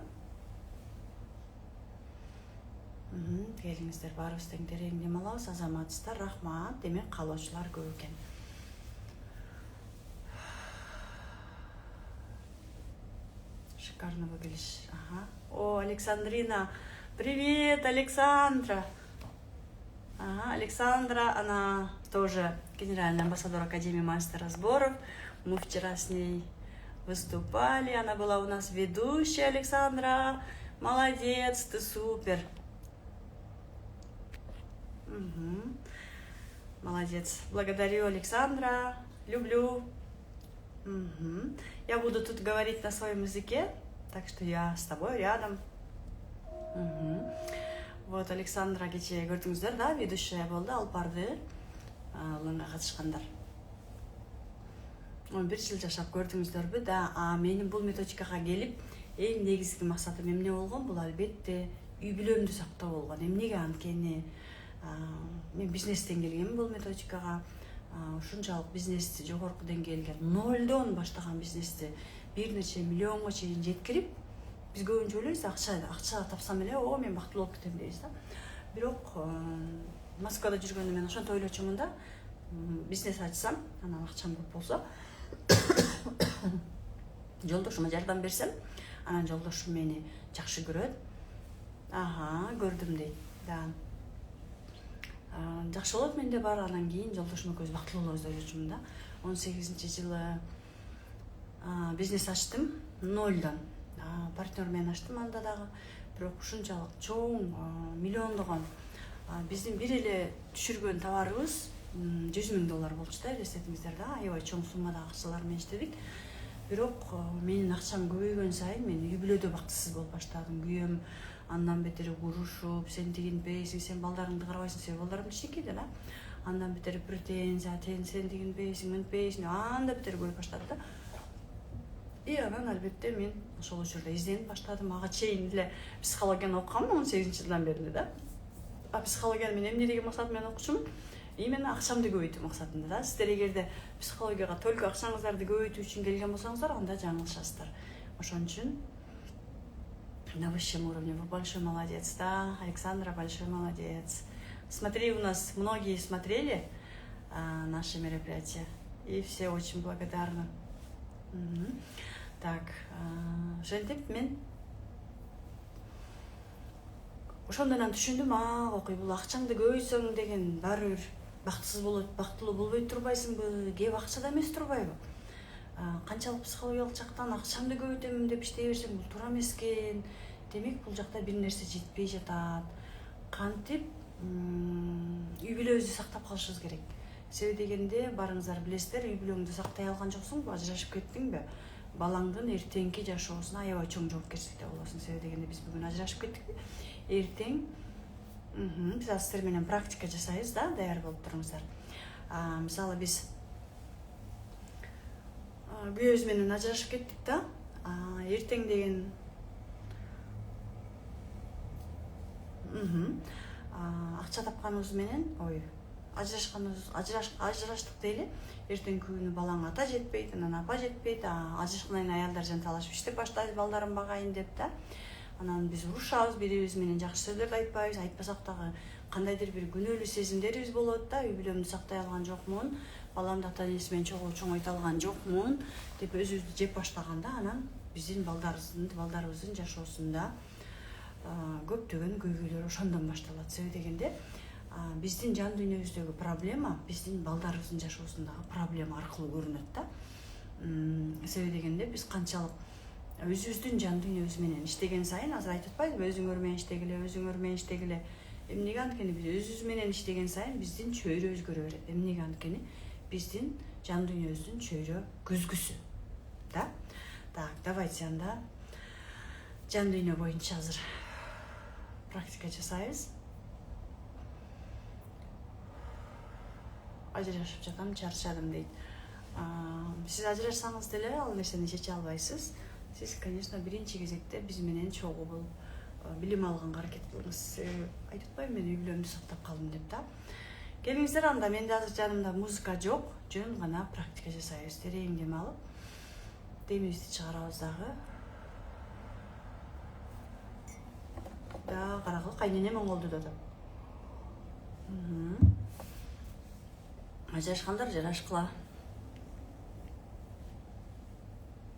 Келиңиздер, баарыбыз тең терең дем алабыз. Азаматсыздар, рахмат. Демек каалоочулар көп экен. Шикарно выглядишь. О, Александрина. Привет, Александра. Александра, она тоже генеральный амбассадор Академии мастер-разборов. Мы вчера с ней выступали. Она была у нас ведущая, Александра. Молодец, ты супер. Молодец. Благодарю, Александра. Люблю. Я буду тут говорить на своем языке, так что я с тобой рядом. Вот Александра кече көрдүңүздөр да, ведущая болду, алып барды лыңга катышкандар. 11 жыл жашап көрдүңүздөрбү да. Менин бул методикага келип эң негизги максатым эмне болгон? Бул албетте үй бүлөмдү сактоо болгон. Эмнеге? Анткени мен бизнестен келгенмин бул методикага. Ушунчалык бизнести жогорку деңгээлге нолдон баштаган бизнести бир нече миллионго чейин жеткирип, биз көбүнчө ойлойбуз, акча тапсам эле, мен бактылуу болуп кетем дейбиз да. Бирок Москвада жүргөндө мен ошентип ойлочумун да. Бизнес ачсам, анан акчам көп болсо, жолдошума жардам берсем, анан жолдошум мени жакшы көрөт. Көрдүм дейт. Да. Жакшы болот менде бар, анан кийин жолдошум экөөбүз бактылуу болобуз деп ойлочумун да. 18-жылы бизнес ачтым нолдон. Партнер менен ачтым анда дагы. Бирок ушунчалык чоң миллиондогон биздин бир эле түшүргөн товарыбыз $100,000 болчу да, элестетиңиздер да. Аябай чоң суммадагы акчалар менен иштедик. Бирок менин акчам көбөйгөн сайын мен үй бүлөдө бактысыз болуп баштадым. Күйөөм андан бетери урушуп, сен тигинбейсиң, сен балдарыңды карабайсың, сен балдарым кичинекей да. Андан бетери претензия, сен тигинбейсиң, мынтпейсиң, анда бетери көбөйүп баштады да. И анан албетте мен ошол учурда изденип баштадым. Ага чейин эле психологияны окугам 18-жылдан бери да. Психологияны мен эмне деген максат менен окучумун? Именно акчамды көбөйтүү максатында да. Сиздер эгерде психологияга только акчаңыздарды көбөйтүү үчүн келген болсоңуздар, анда жаңылышасыздар. Ошон үчүн на высшем уровне вы большой молодец, да, Александра, большой молодец. Смотри, у нас многие смотрели наши мероприятия, и все очень благодарны. Так, ошентип мен ошондон түшүндүм, окуй бул акчаңды көбөйтсөң деген баары бир бактысыз болот, бактылуу болбой турбайсыңбы, кеп акчада эмес турбайбы? Канчалык психологиялык жактан акчамды көбөйтөмүн деп иштей берсең бул туура эмес экен. Демек бул жакта бир нерсе жетпей жатат. Кантип үй бүлөбүздү сактап калышыбыз керек. Себеби дегенде барыңыздар билесиздер, үй бүлөңдү сактай алган жоксуңбу, ажырашып кеттиңби? Балаңдын эртеңки жашоосуна аябай чоң жоопкерчиликте болосуң. Себеби дегенде биз бүгүн ажырашып кеттикпи? Эртең биз азыр сиздер менен практика жасайбыз да, даяр болуп туруңуздар. Мисалы биз күйөөбүз менен ажырашып кеттик да. Эртең деген акча тапканыбыз менен, ажыраштык дейли. Эртең күнү балаң ата жетпейт, анан апа жетпейт, ажырашкандан кийин аялдар жанталашып иштеп баштайт, балдарым багайын деп да. Анан биз урушабыз, бири-бирибиз менен жакшы сөздөрдү айтпайбыз, айтпасак дагы кандайдыр бир күнөөлүү сезимдерибиз болот да. Үй бүлөмдү сактай алган жокмун, баламды ата энеси менен чоңойто алган жокмун деп өзүбүздү жеп баштаганда, анан биздин балдарыбыздын жашоосунда көптөгөн көйгөйлөр ошондон башталат. Себеби дегенде биздин жан дүйнөбүздөгү проблема биздин балдарыбыздын жашоосундагы проблема аркылуу көрүнөт да. Себеби дегенде биз канчалык өзүбүздүн жан дүйнөбүз менен иштеген сайын, азыр айтып атпайбызбы, өзүңөр менен иштегиле. Эмнеге анткени биз өзүбүз менен иштеген сайын биздин чөйрө өзгөрө берет. Эмнеге анткени биздин жан дүйнөбүздүн чөйрө көзгүсү да. Так, давайте анда жан дүйнө боюнча азыр практика жасайбыз. Ажырашып жатам, чарчадым дейт. Сиз ажырашсаңыз деле ал нерсени чече албайсыз. Сиз, конечно, биринчи кезекте биз менен чогуу болуп билим алганга аракет кылыңыз. Айтып атпайбы, мен үй бүлөмдү сактап калдым деп да. Келиңиздер, анда менде азыр жанымда музыка жок, жөн гана практика жасайбыз. Терең дем алып, демибизди чыгарабыз дагы. Да, карагыла, кайненем оңолду да. Ажырашкандар жарашкыла.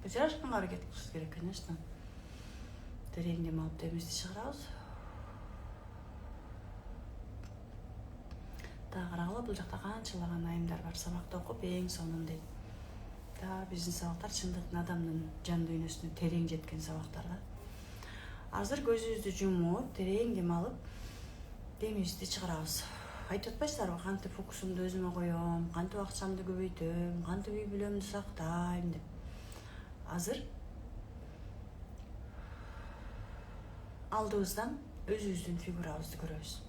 Жарашканга аракет кылыш керек, конечно. Терең дем алып, демибизди чыгарабыз. Да, карагыла, бул жакта канчалаган айымдар бар, сабакта окуп эң сонун дейт. Да, биздин сабактар чындыктын адамдын жан дүйнөсүнө терең жеткен сабактар да. Азыр көзүбүздү жумуп, терең дем алып, демибизди чыгарабыз. Айтып атпайсыздарбы, кантип фокусумду өзүмө коём, кантип акчамды көбөйтөм, кантип үй бүлөмдү сактайм деп. Азыр алдыбыздан өзүбүздүн фигурабызды көрөбүз.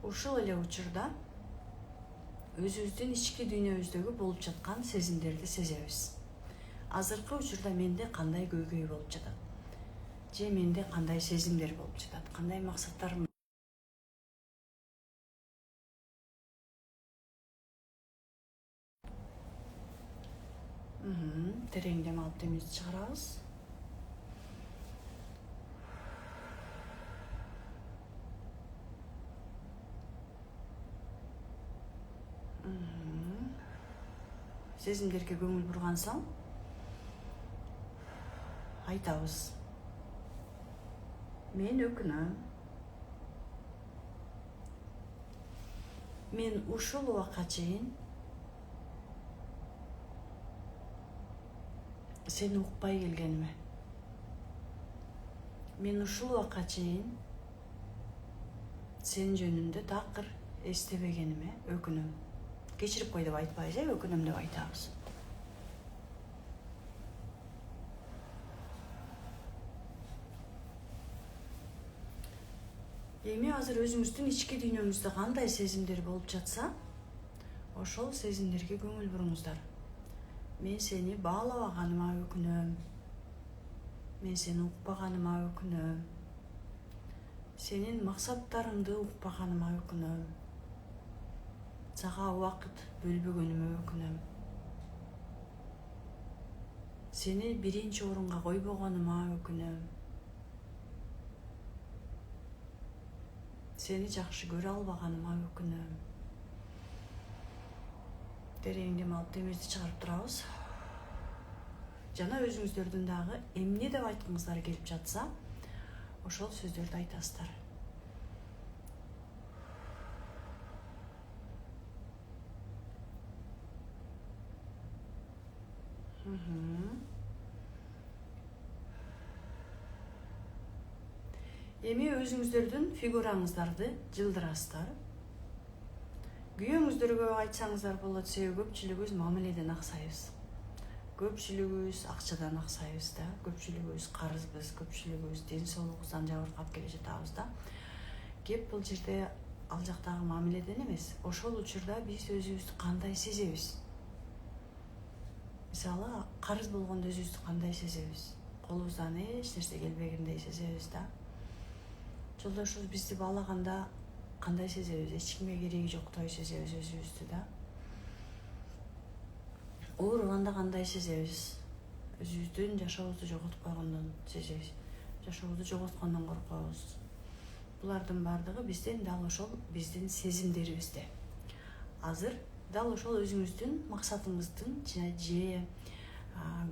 Ушул эле учурда өзүбүздүн ички дүйнөбүздөгү болуп жаткан сезимдерди сезебиз. Азыркы учурда менде кандай көйгөй болуп жатат? Же менде кандай сезимдер болуп жатат? Кандай максаттарым? Терең дем алып, демибизди чыгарабыз. Сезимдерге көңүл бурган соң айтабыз. Мен өкүнөм. Мен ушул убакка чейин сени укпай келгениме. Мен ушул убакка чейин сен жөнүндө такыр эстебегениме өкүнөм. Кечирип кой деп айтпайбыз, өкүнөм деп айтабыз. Эми азыр өзүңүздүн ички дүйнөңүздө кандай сезимдер болуп жатса, ошол сезимдерге көңүл буруңуздар. Мен сени баалабаганыма өкүнөм. Мен сени укпаганыма өкүнөм. Сенин максаттарыңды укпаганыма өкүнөм. Сага убакыт бөлбөгөнүмө өкүнөм. Сени биринчи орунга койбогонума өкүнөм. Сени жакшы көрө албаганыма өкүнөм. Терең дем алып, демибизди чыгарып турабыз. Жана өзүңүздөрдүн дагы эмне деп айткыңыздар келип жатса, ошол сөздөрдү айтасыздар. Эми өзүңүздөрдүн фигураңыздарды жылдырасыздар. Күйөөңүздөргө айтсаңыздар болот, себеби көпчүлүгүбүз мамиледен аксайбыз. көпчүлүгүбүз акчадан аксайбыз да, көпчүлүгүбүз карызбыз, көпчүлүгүбүз ден соолугубуздан жабыркап келе жатабыз да. Кеп бул жерде ал жактагы мамиледен эмес, ошол учурда биз өзүбүздү кандай сезебиз? Мисалы, карыз болгондо өзүбүздү кандай сезебиз? Колубуздан эч нерсе келбегендей сезебиз да. Жолдошубуз бизди баалаганда кандай сезебиз? Эч кимге кереги жоктой сезебиз өзүбүздү да. Ооруганда кандай сезебиз? Өзүбүздүн жашообузду жоготуп койгондон сезебиз. Жашообузду жоготкондон коркобуз. Булардын баардыгы биздин дал ошол биздин сезимдерибизде. Азыр дал ошол өзүңүздүн максатыңыздын же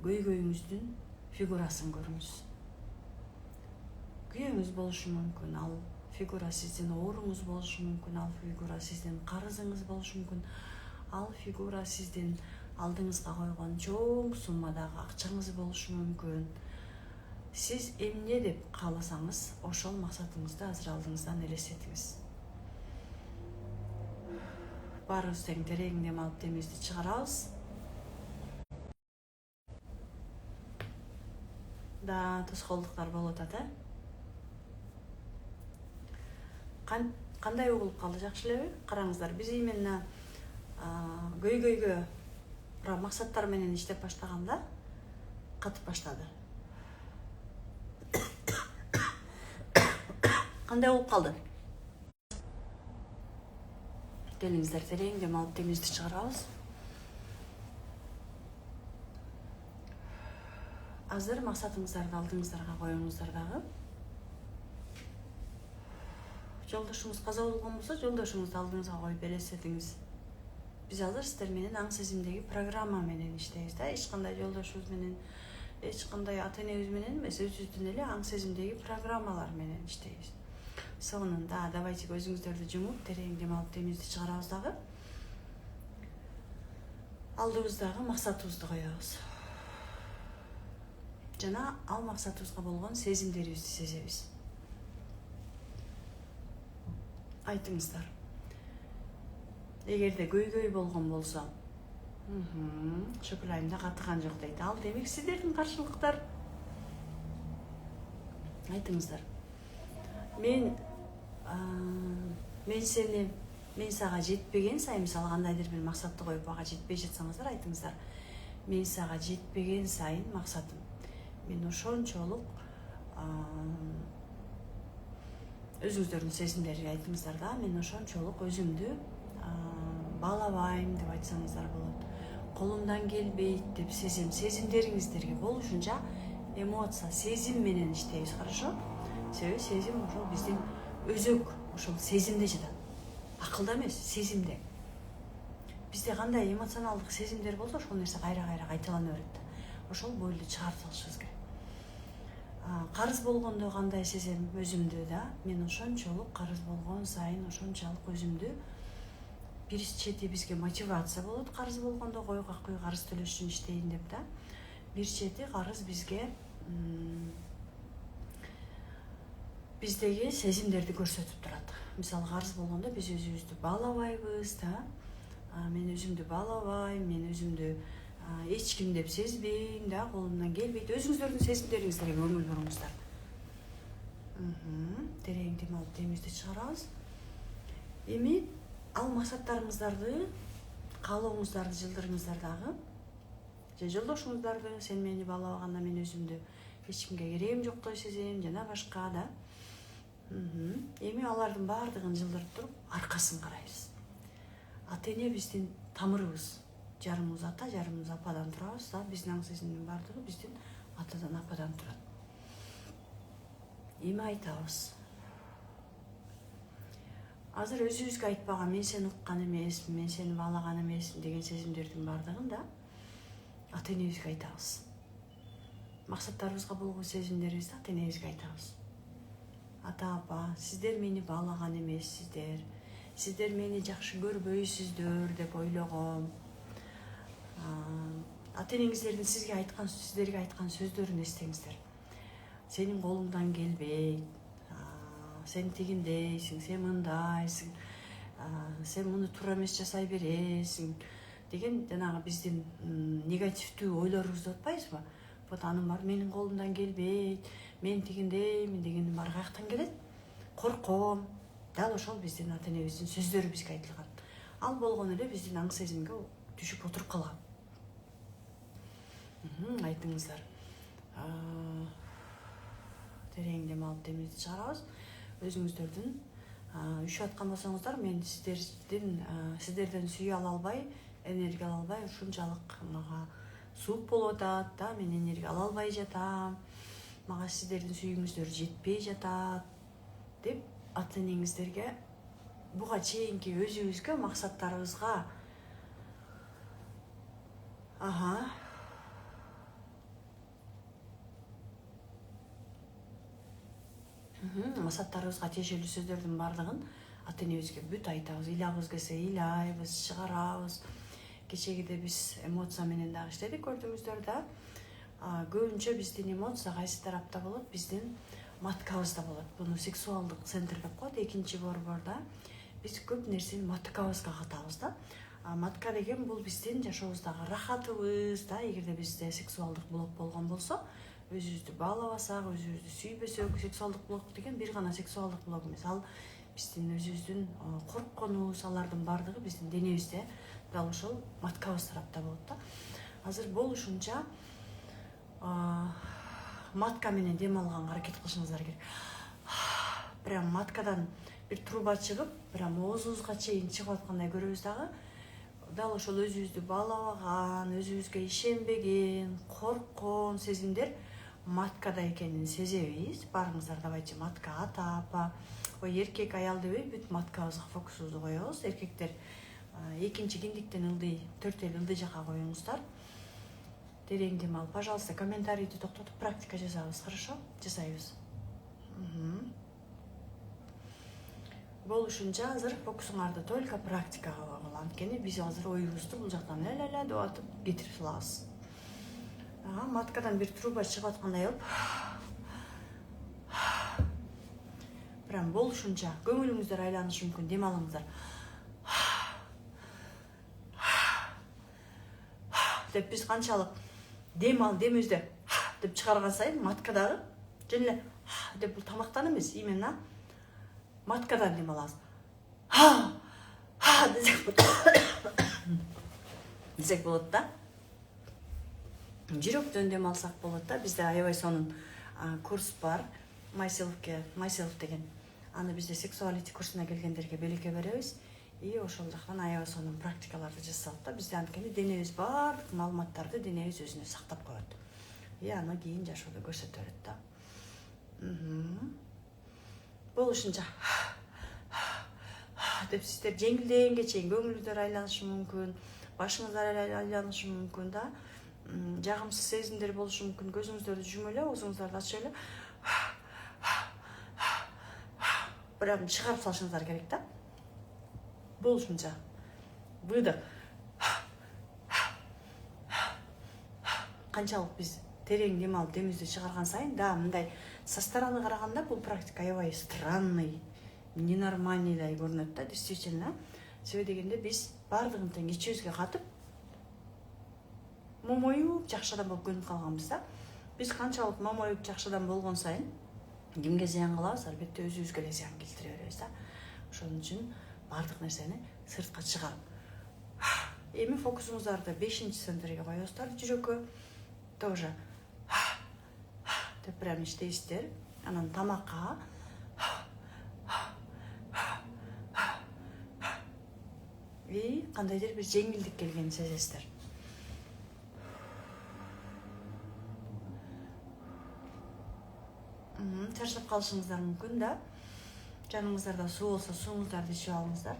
көйгөйүңүздүн фигурасын көрүңүз. Күйөөңүз болушу мүмкүн, ал фигура сиздин ооруңуз болушу мүмкүн, ал фигура сиздин карызыңыз болушу мүмкүн, ал фигура сиздин алдыңызга койгон чоң суммадагы акчаңыз болушу мүмкүн. Сиз эмне деп кааласаңыз, ошол максатыңызды азыр алдыңыздан элестетиңиз. Баарыбыз тең терең дем алып демибизди чыгарабыз. Да, тоскоолдуктар болуп атат, Кандай угулуп калды, жакшы элеби? Караңыздар, биз именно көйгөйгө максаттар менен иштеп баштаганда катып баштады. Кандай болуп калды? Келиңиздер, терең дем алып демибизди чыгарабыз. Азыр максатыңыздарды алдыңыздарга коюңуздар дагы. Жолдошуңуз каза болгон болсо, жолдошуңузду алдыңызга коюп элестетиңиз. Биз азыр сиздер менен аң сезимдеги программа менен иштейбиз да. Эч кандай жолдошубуз менен, эч кандай ата-энебиз менен эмес, өзүбүздүн эле аң сезимдеги программалар менен иштейбиз. Сонунда давайте көзүңүздөрдү жумуп, терең дем алып демибизди чыгарабыз дагы. Алдыбыздагы максатыбызды коебуз. Жана ал максатыбызга болгон сезимдерибизди сезебиз. Айтыңыздар. Эгерде көйгөй болгон болсо, шөпүлайымда катыган жок дейт. Ал демек сиздердин каршылыктар. Айтыңыздар. Мен сага жетпеген сайын, мисалы кандайдыр бир максатты коюп ага жетпей жатсаңыздар, айтыңыздар. Мен сага жетпеген сайын максатым. Мен ошончолук өзүңүздөрдүн сезимдерге айтыңыздар да. Мен ошончолук өзүмдү баалабайм деп айтсаңыздар болот. Колумдан келбейт деп сезем. Сезимдериңиздерге болушунча эмоция, сезим менен иштейбиз, хорошо? Себеби сезим ошол биздин өзөк, ошол сезимде жатат. Акылда эмес, сезимде. Бизде кандай эмоционалдык сезимдер болсо, ошол нерсе кайра-кайра кайталана берет да. Ошол бойлуу чыгарып салышыбыз керек. Карыз болгондо кандай сезем өзүмдү да. Мен ошончолук карыз болгон сайын ошончалык өзүмдү бир чети бизге мотивация болот. Карыз болгондо койгакуй карыз төлөш үчүн иштейин деп да. Бир чети карыз бизге биздеги сезимдерди көрсөтүп турат. Мисалы, карыз болгондо биз өзүбүздү баалабайбыз да. Мен өзүмдү баалабайм, мен өзүмдү эч ким деп сезбейм да, колумдан келбейт. Өзүңүздөрдүн сезимдериңиздерге көңүл буруңуздар. Терең дем алып демибизди чыгарабыз. Эми ал максаттарыңыздарды, каалооңуздарды жылдырыңыздар дагы. Же жолдошуңуздарды, сен мени баалабаганда мен өзүмдү эч кимге керегим жоктой сезем, жана башка да. Эми алардын баардыгын жылдырып туруп, аркасын карайбыз. Ата-эне биздин тамырыбыз. Жарымыбыз ата, жарымыбыз ападан турабыз да. Биздин аң сезимдин баардыгы биздин атадан, ападан турат. Эми айтабыз. Азыр өзүбүзгө айтпаган, мен сени уккан эмесмин, мен сени баалаган эмесмин деген сезимдердин баардыгын да ата-энебизге айтабыз. Максаттарыбызга болгон сезимдерибизди ата-энебизге айтабыз. Ата, апа, сиздер мени баалаган эмессиздер. Сиздер мени жакшы көрбөйсүздөр деп ойлогом. Ата-энеңиздердин сиздерге айткан сөздөрүн эстеңиздер. Сенин колуңдан келбейт, сен тигиндейсиң, сен мындайсың, сен муну туура эмес жасай бересиң деген жанагы биздин негативдүү ойлорубузду атпайбызбы? Вот анын бар менин колумдан келбейт, мен тигиндеймин дегендин баары каяктан келет? Корком. Дал ошол биздин ата энебиздин сөздөрү бизге айтылган. Ал болгон эле биздин аң сезимге түшүп отуруп калган. Айтыңыздар. Терең дем алып демибизди чыгарабыз. Өзүңүздөрдүн үшүп аткан болсоңуздар, мен сиздерден сүйүү ала албай, энергия ала албай, ушунчалык мага суук болуп атат да, мен энергия ала албай жатам. Мага сиздердин сүйүүңүздөр жетпей жатат деп ата энеңиздерге буга чейинки өзүбүзгө максаттарыбызга масаттарыбызга тиешелүү сөздөрдүн баардыгын ата энебизге бүт айтабыз. Ыйлагыбыз келсе ыйлайбыз, чыгарабыз. Кечегиде биз эмоция менен дагы иштедик, көрдүңүздөр да. Көбүнчө биздин эмоция кайсы тарапта болот? Биздин маткабызда болот. Буну сексуалдык центр деп коет, экинчи борборда. Биз көп нерсени маткабызга катабыз да. Матка деген бул биздин жашообуздагы рахатыбыз да. Эгерде бизде сексуалдык блок болгон болсо, өзүбүздү баалабасак, өзүбүздү сүйбөсөк, сексуалдык блок деген бир гана сексуалдык блок эмес. Ал биздин өзүбүздүн коркконубуз, алардын баардыгы биздин денебизде дал ошол маткабыз тарапта болот да. Азыр болушунча матка менен дем алганга аракет кылышыңыздар керек. Прям маткадан бир труба чыгып, прям оозубузга чейин чыгып аткандай көрөбүз дагы. Дал ошол өзүбүздү баалабаган, өзүбүзгө ишенбеген, корккон сезимдер маткада экенин сезебиз. Барыңыздар давайте матка ата, апа, эркек, аял дебей бүт маткабызга фокусубузду коебуз. Эркектер экинчи киндиктен ылдый, төртөйл ылдый жака коюңуздар. Терең дем алып, пожалуйста, комментарийди токтотуп практика жасабыз, хорошо? Жасайбыз. Болушунча азыр фокусуңарды только практикага койгула. Анткени биз азыр оюбузду бул жактан ля-ля-ля деп атып кетирип салабыз. Маткадан бир труба чыгып аткандай болуп. Прям болушунча көңүлүңүздөр айланышы мүмкүн, дем алыңыздар. Деп биз канчалык дем ал, демибизди деп чыгарган сайын маткадагы жөн эле деп бул тамактан эмес, именно маткадан дем алабыз. Десек болот да. Жүрөктөн дем алсак болот да. Бизде аябай сонун курс бар. Myself деген. Аны бизде сексуалити курсуна келгендерге белекке беребиз. И ошол жактан аябай сонун практикаларды жасалат да. Бизде анткени денебиз баардык маалыматтарды денебиз өзүнө сактап коет. И аны кийин жашоодо көрсөтө берет да. Болушунча деп сиздер жеңилдегенге чейин көңүлүңүздөр айланышы мүмкүн, башыңыздар айланышы мүмкүн да. Жагымсыз сезимдер болушу мүмкүн. Көзүңүздөрдү жумуп эле, оозуңуздарды ачып эле прям чыгарып салышыңыздар керек да. Болушунча выдох. Канчалык биз терең дем алып демибизди чыгарган сайын, да, мындай со стороны караганда бул практика аябай странный, ненормальныйдай көрүнөт да, действительно. Себеби дегенде биз баардыгын тең ичибизге катып момоюп жакшы адам болуп көрүнүп калганбыз да. Биз канчалык момоюп жакшы адам болгон сайын кимге зыян кылабыз? Албетте өзүбүзгө эле зыян келтире беребиз да. Ошон үчүн баардык нерсени сыртка чыгарып. Эми фокусуңуздарды 5-центрге коесуздар, жүрөккө. Тоже деп прям иштейсиздер. Анан тамакка и кандайдыр бир жеңилдик келгенин сезесиздер. Чарчап калышыңыздар мүмкүн да. Жаныңыздарда суу болсо сууңуздарды ичип алыңыздар.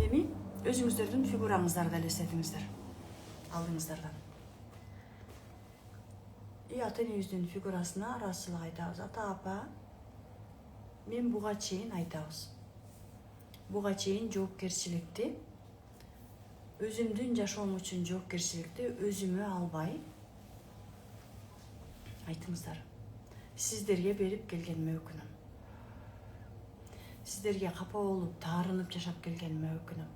Эми өзүңүздөрдүн фигураңыздарды элестетиңиздер. Алдыңыздардан. И ата энебиздин фигурасына ыраазычылык айтабыз. Ата, апа, мен буга чейин айтабыз. Буга чейин жоопкерчиликти, өзүмдүн жашоом үчүн жоопкерчиликти өзүмө албай, айтыңыздар, сиздерге берип келгениме өкүнөм. сиздерге капа болуп таарынып жашап келгениме өкүнөм.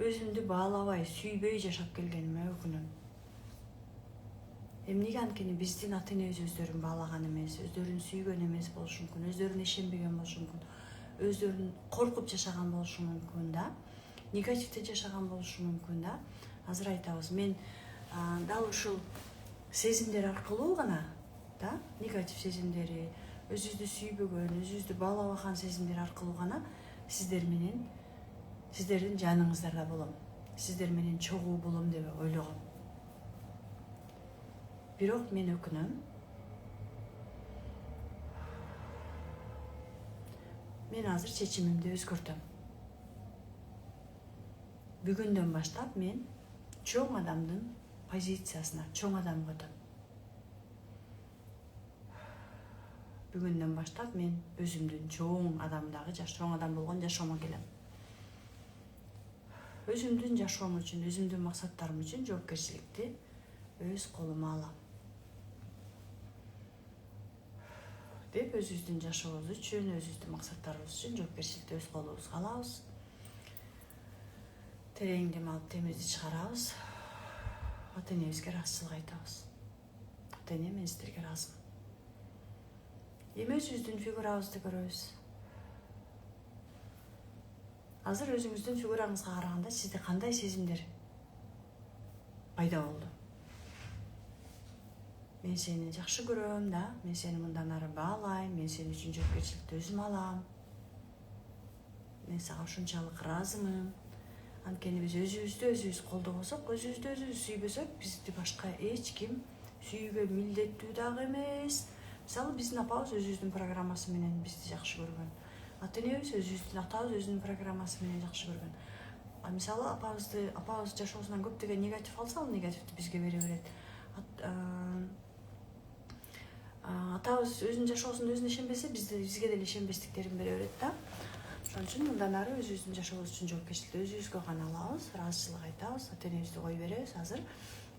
Өзүмдү баалабай, сүйбөй жашап келгениме өкүнөм. Эмнеге анткени биздин ата энебиз өздөрүн баалаган эмес, өздөрүн сүйгөн эмес болушу мүмкүн, өздөрүнө ишенбеген болушу мүмкүн, өздөрүн коркуп жашаган болушу мүмкүн да, негативде жашаган болушу мүмкүн да. Азыр айтабыз, мен дал ушул сезимдер аркылуу гана да, негатив сезимдери, өзүбүздү сүйбөгөн, өзүбүздү баалабаган сезимдер аркылуу гана сиздер менен, сиздердин жаныңыздарда болом, сиздер менен чогуу болом деп ойлогом. Бирок мен өкүнөм. Мен азыр чечимимди өзгөртөм. Бүгүндөн баштап мен чоң адамдын позициясына, чоң адам өтөм. Бүгүндөн баштап мен өзүмдүн чоң адамдагы чоң адам болгон жашоомо келем. Өзүмдүн жашоом үчүн, өзүмдүн максаттарым үчүн жоопкерчиликти өз колума алам. Деп өзүбүздүн жашообуз үчүн, өзүбүздүн максаттарыбыз үчүн жоопкерчиликти өз колубузга алабыз. Терең дем алып темизди чыгарабыз. Ата энебизге ыраазычылык айтабыз. Ата эне, мен сиздерге ыраазымын. Эми өзүбүздүн фигурабызды көрөбүз. Азыр өзүңүздүн фигураңызга караганда сизде кандай сезимдер пайда болду? Мен сени жакшы көрөм да, мен сени мындан ары баалайм, мен сени үчүн жоопкерчиликти өзүм алам. Мен сага ушунчалык ыраазымын. Анткени биз өзүбүз колдобосок, өзүбүздү өзүбүз сүйбөсөк, бизди башка эч ким сүйүүгө милдеттүү дагы эмес. Мисалы, биздин апабыз өзүбүздүн программасы менен бизди жакшы көргөн. Ата энебиз атабыз өзүнүн программасы менен жакшы көргөн. Мисалы, апабыз жашоосунан көптөгөн негатив алса, ал негативди бизге бере берет. Атабыз өзүнүн жашоосунда өзүнө ишенбесе, бизге деле ишенбестиктерин бере берет да. Ошон үчүн мындан ары өзүбүздүн жашообуз үчүн жоопкерчиликти өзүбүзгө гана алабыз, ыраазычылык айтабыз, ата энебизди кое беребиз. Азыр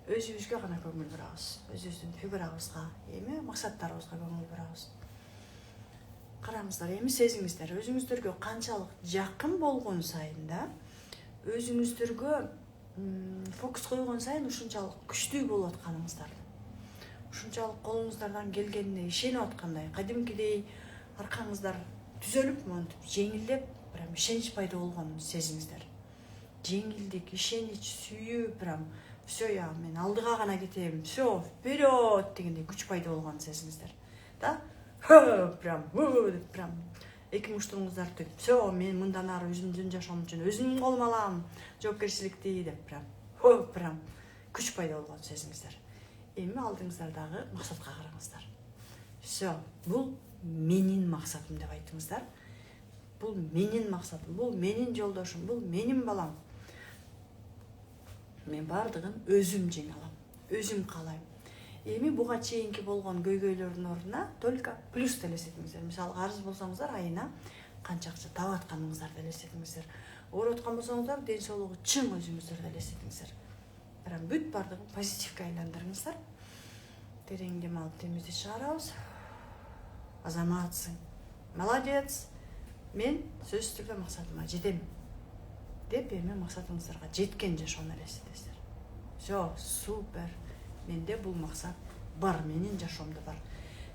өзүбүзгө гана көңүл бурабыз, өзүбүздүн фигурабызга, эми максаттарыбызга көңүл бурабыз. Караңыздар, эми сезиңиздер, өзүңүздөргө канчалык жакын болгон сайын да, өзүңүздөргө фокус койгон сайын ушунчалык күчтүү болуп атканыңыздарды, ушунчалык колуңуздардан келгенине ишенип аткандай, кадимкидей аркаңыздар түзөлүп, монтип, жеңилдеп, прям ишенич пайда болгонун сезиңиздер. Жеңилдик, ишенич, сүйүү, прям все, я мен алдыга гана кетем, все, вперед дегендей күч пайда болгонун сезиңиздер. Да? Прям эки муштуңуздарды төгүп, все, мен мындан ары өзүмдүн жашоом үчүн өзүм колума алам жоопкерчиликти деп прям күч пайда болгонун сезиңиздер. Эми алдыңыздардагы максатка караңыздар. Все, бул менин максатым деп айтыңыздар. Бул менин максатым, бул менин жолдошум, бул менин балам. Мен бардыгын өзүм жеңе алам, өзүм каалайм. Эми буга чейинки болгон көйгөйлөрдүн ордуна только плюс элестетиңиздер. Мисалы, арыз болсоңуздар, айына канча акча таап атканыңыздарды элестетиңиздер. Ооруп аткан болсоңуздар, ден соолугу чың өзүңүздөрдү элестетиңиздер. Прям бүт бардыгын позитивге айландырыңыздар. Терең дем алып темизди чыгарабыз. Азаматсың, молодец, мен сөзсүз түрдө максатыма жетем деп эми максатыңыздарга жеткен жашоону элестетесиздер. Все, супер, менде бул максат бар, менин жашоомдо бар.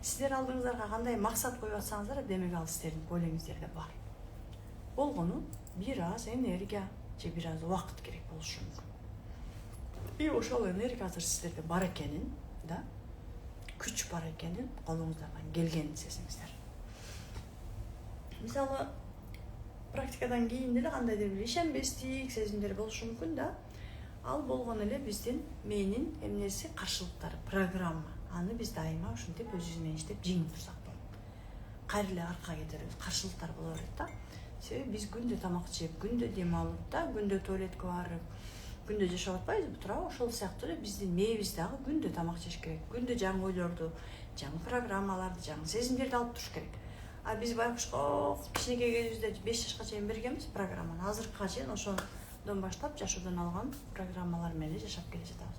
Сиздер алдыңыздарга кандай максат коюп атсаңыздар, демек ал сиздердин полеңиздерде бар. Болгону бир аз энергия же бир аз убакыт керек болушу мүмкүн. И ошол энергия азыр сиздерде бар экенин, да, күч бар экенин, колуңуздардан келгенин сезиңиздер. Мисалы, практикадан кийин деле кандайдыр бир ишенбестик сезимдер болушу мүмкүн да. Ал болгон эле биздин менин эмнеси, каршылыктар, программа. Аны биз дайыма ушинтип өзүбүз менен иштеп жеңип турсак болот. Кайра эле аркага кетебиз, каршылыктар боло берет да. Себеби биз күндө тамак жеп, күндө дем алып да, күндө туалетке барып, күндө жашап атпайбызбы, туурабы? Ошол сыяктуу эле биздин мээбиз дагы күндө тамак жеш керек. Күндө жаңы ойлорду, жаңы программаларды, жаңы сезимдерди алып туруш керек. А биз байкушко кичинекей кезибизде 5 жашка чейин бергенбиз программаны. Азыркыга чейин ошодон баштап жашоодон алган программалар менен жашап келе жатабыз.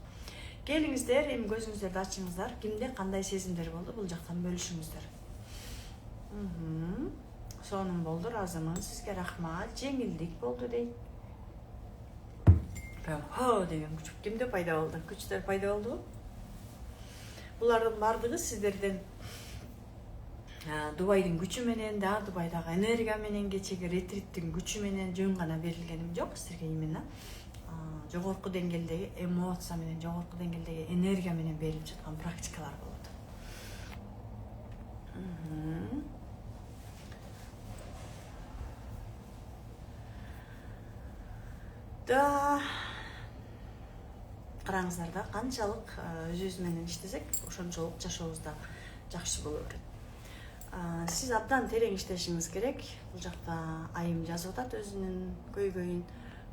Келиңиздер, эми көзүңүздөрдү ачыңыздар. Кимде кандай сезимдер болду, бул жактан бөлүшүңүздөр. Сонун болду, ыраазымын. Сизге рахмат. Жеңилдик болду дейт. Прям хо деген күч кимде пайда болду? Күчтөр пайда болду. Булардын бардыгы сиздерден Дубайдын күчү менен да, Дубайдагы энергия менен, кечеги ретриттин күчү менен жөн гана берилгеним жок силерге именно. Жогорку деңгээлдеги эмоция менен, жогорку деңгээлдеги энергия менен берилип жаткан практикалар болот. Да, караңыздар да, канчалык өзүбүз менен иштесек, ошончолук жашообуз да жакшы боло берет. Сиз абдан терең иштешиңиз керек. Бул жакта Айым жазып атат өзүнүн көйгөйүн.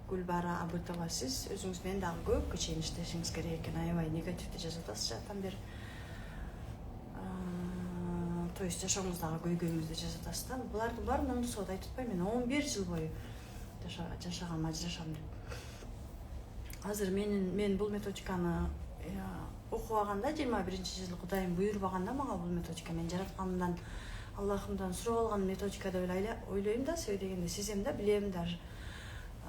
Гүлбара Абытова, сиз өзүңүз менен дагы көпкө чейин иштешиңиз керек экен. Аябай негативди жазып атасыз жактан бери. То есть жашооңуздагы көйгөйүңүздү жазып атасыз да. Булардын баарын оңдусоот айтып атпайм мен 11 жыл бою жашагам, ажырашам деп. Азыр мен бул методиканы окубаганда 21-жылы Кудайым буйрубаганда мага бул методика мен жаратканымдан, Аллахымдан сурап алган методика деп ойлойм да, себеби дегенде сезем да, билем даже.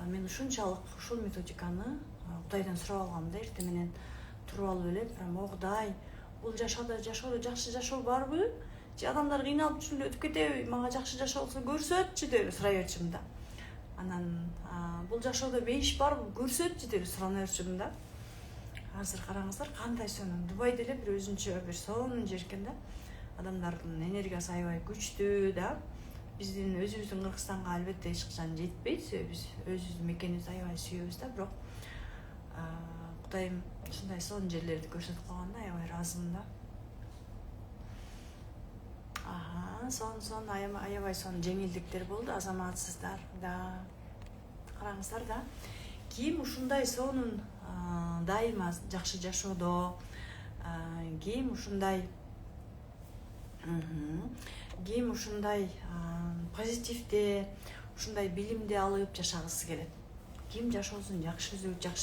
Мен ушунчалык ушул методиканы Кудайдан сурап алгам да, эртең менен туруп алып эле, прям о Кудай, бул жашоодо жакшы жашоо барбы? Же адамдар кыйналып жүрүп өтүп кетеби? Мага жакшы жашоо болсо көрсөтчү деп сурай берчүмүн да. Анан бул жашоодо бейиш барбы? Көрсөтчү деп сурана берчүмүн да. Азыр караңыздар, кандай сонун. Дубай деле бир өзүнчө бир сонун жер экен да. Адамдардын энергиясы аябай күчтүү да. Биздин өзүбүздүн Кыргызстанга албетте эч качан жетпейт, себеби биз өзүбүздүн мекенибизди аябай сүйөбүз да, бирок Кудайым ушундай сонун жерлерди көрсөтүп койгонуна аябай ыраазымын да. Сон аябай сонун жеңилдиктер болду, азаматсыздар да. Караңыздар да. Ким ушундай сонун дайыма жакшы жашоодо, ким ушундай позитивде, ушундай билимди алып жашагысы келет. Ким жашоосун жакшы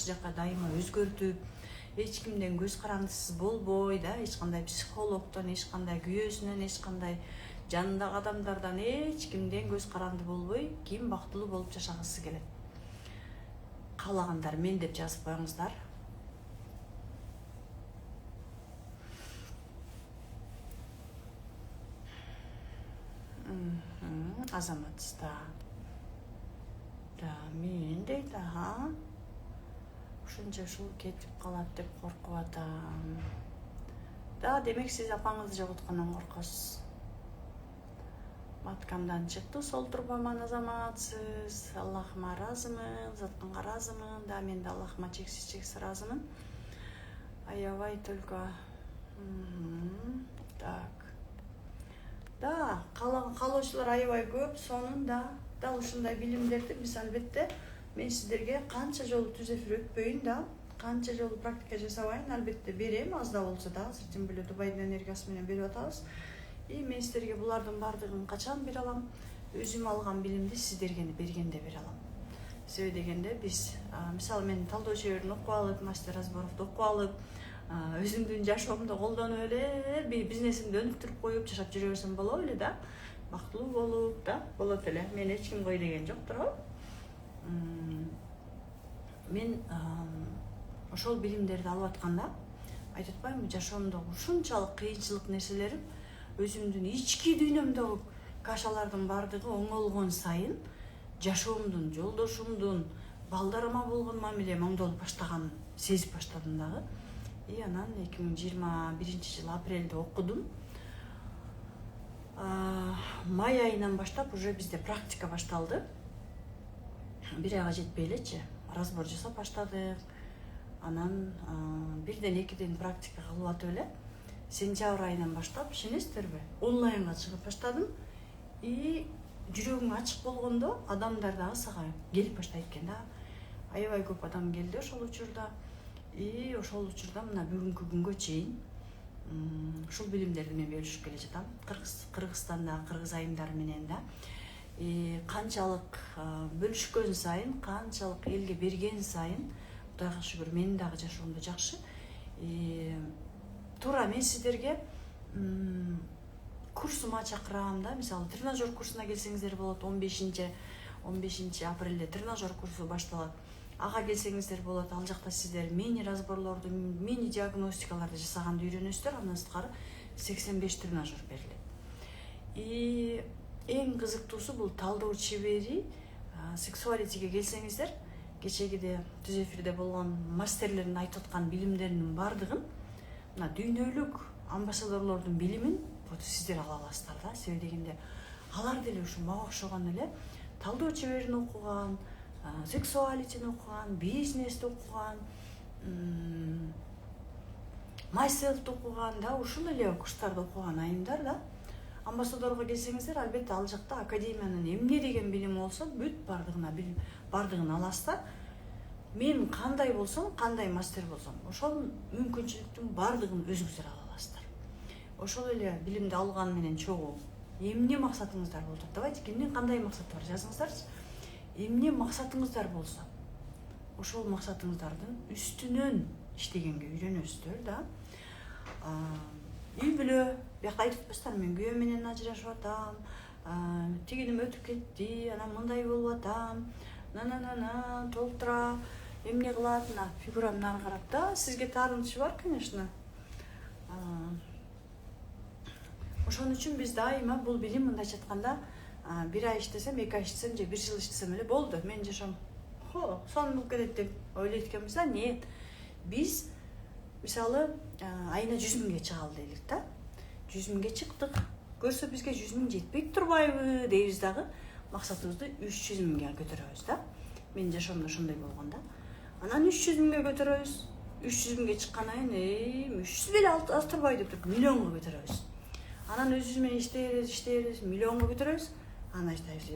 жакка дайыма өзгөртүп, эч кимден көз карандысыз болбой да, эч кандай психологдон, эч кандай күйөөсүнөн, эч кандай жанындагы адамдардан эч кимден көз каранды болбой, ким бактылуу болуп жашагысы келет. Каалагандар мен деп жазып коюңуздар. Азаматсыз да мен дейт, ушунча ушул кетип калат деп коркуп атам. Да, демек сиз апаңызды жоготкондон коркосуз. Маткамдан чыкты, сол турбаман азаматсыз. Аллахыма ыраазымын, Затканга ыраазымын, да мен да Аллахыма чексиз ыраазымын. Аябай только так. Да, каалоочулар аябай көп, сонун да. Дал ушундай билимдерди биз албетте мен сиздерге канча жолу түз эфир өтпөйүн да, канча жолу практика жасабайын, албетте берем, аз да болсо да. Азыр тем более Дубайдын энергиясы менен берип атабыз. Мен сиздерге булардын бардыгын качан бере алам? Өзүм алган билимди сиздерге бергенде бере алам. Себеби дегенде биз, мисалы мен талдоо чеберин окуп алып, мастер разборовду окуп алып, өзүмдүн жашоомду колдонуп эле бизнесимди өнүктүрүп коюп жашап жүрө берсем болобу эле да. Бактылуу болуп да, болот эле. Мен эч ким кой деген жок, туурабы? Мен ошол билимдерди алып атканда айтып атпаймынбы, жашоомдогу ушунчалык кыйынчылык нерселерим, өзүмдүн ички дүйнөмдөгү кашалардын бардыгы оңолгон сайын жашоомдун, жолдошумдун, балдарыма болгон мамилем оңдолуп баштаганын сезип баштадым дагы. Анан 2021-жылы апрелде окудум. Май айынан баштап уже бизде практика башталды. Бир айга жетпей элечи, разбор жасап баштадык. Анан бирден экиден практика кылып атып эле. Сентябрь айынан баштап, ишенесиздерби? Онлайнга чыгып баштадым. Жүрөгүң ачык болгондо адамдар дагы сага келип баштайт экен да. Аябай көп адам келди ошол учурда. Ошол учурда мына бүгүнкү күнгө чейин ушул билимдерди мен бөлүшүп келе жатам. Кыргызстанда кыргыз айымдары менен да. Канчалык бөлүшкөн сайын, канчалык элге берген сайын, Кудайга шүгүр, менин дагы жашоомдо жакшы. Туура мен сиздерге курсума чакырам да. Мисалы тренажер курсуна келсеңиздер болот. 15 апрелде тренажер курсу башталат. Ага келсеңиздер болот. Ал жакта сиздер мини разборлорду, мини диагностикаларды жасаганды үйрөнөсүздөр. Андан сырткары 85 тренажер берилет. И эң кызыктуусу бул талдоо чебери сексуалитиге келсеңиздер, кечегиде түз эфирде болгон мастерлердин айтып аткан билимдеринин бардыгын мына дүйнөлүк амбассадорлордун билимин сиздер ала аласыздар да. Себеби дегенде алар деле ушу мага окшогон эле талдоо чеберин окуган, сексуалитини окуган, бизнести окуган, myself окуган да, ушул эле курстарды окуган айымдар да. Амбассадорго келсеңиздер, албетте ал жакта академиянын эмне деген билими болсо, бүт бардыгын аласыздар. Мен кандай болсом, кандай мастер болсом, ошол мүмкүнчүлүктүн бардыгын өзүңүздөр ала аласыздар. Ошол эле билимди алган менен чогуу эмне максатыңыздар болду? Давайте кимдин кандай максаты бар жазыңыздарчы. Эмне максатыңыздар болсо, ошол максатыңыздардын үстүнөн иштегенге үйрөнөсүздөр да. Үй бүлө, бияқта айтып атпайсыздар, мен күйөөм менен ажырашып атам, тигиним өтүп кетти, анан мындай болуп атам, толтура, эмне кылат, фигурамдан карап да, сизге таарынычы бар, конечно. Ошон үчүн биз дайыма бул билим мындайча айтканда, 1 ай иштесем, 2 ай иштесем же 1 жыл иштесем эле болду. Мен жашам сонун болуп кетет деп ойлойт экенбиз да. Нет. Биз мисалы айына 100 миңге чыгалы дейлик да. 100 миңге чыктык. Көрсө бизге 100 миң жетпей турбайбы дейбиз дагы. Максатыбызды 300 миңге көтөрөбүз да. Менин жашоомдо ошондой болгон да. Анан 300 миңге көтөрөбүз. 300 миңге чыккандан кийин 300 деле аз турбай деп туруп миллионго көтөрөбүз. Анан өзүбүз менен иштейбиз, миллионго көтөрөбүз. Анан айтабыз,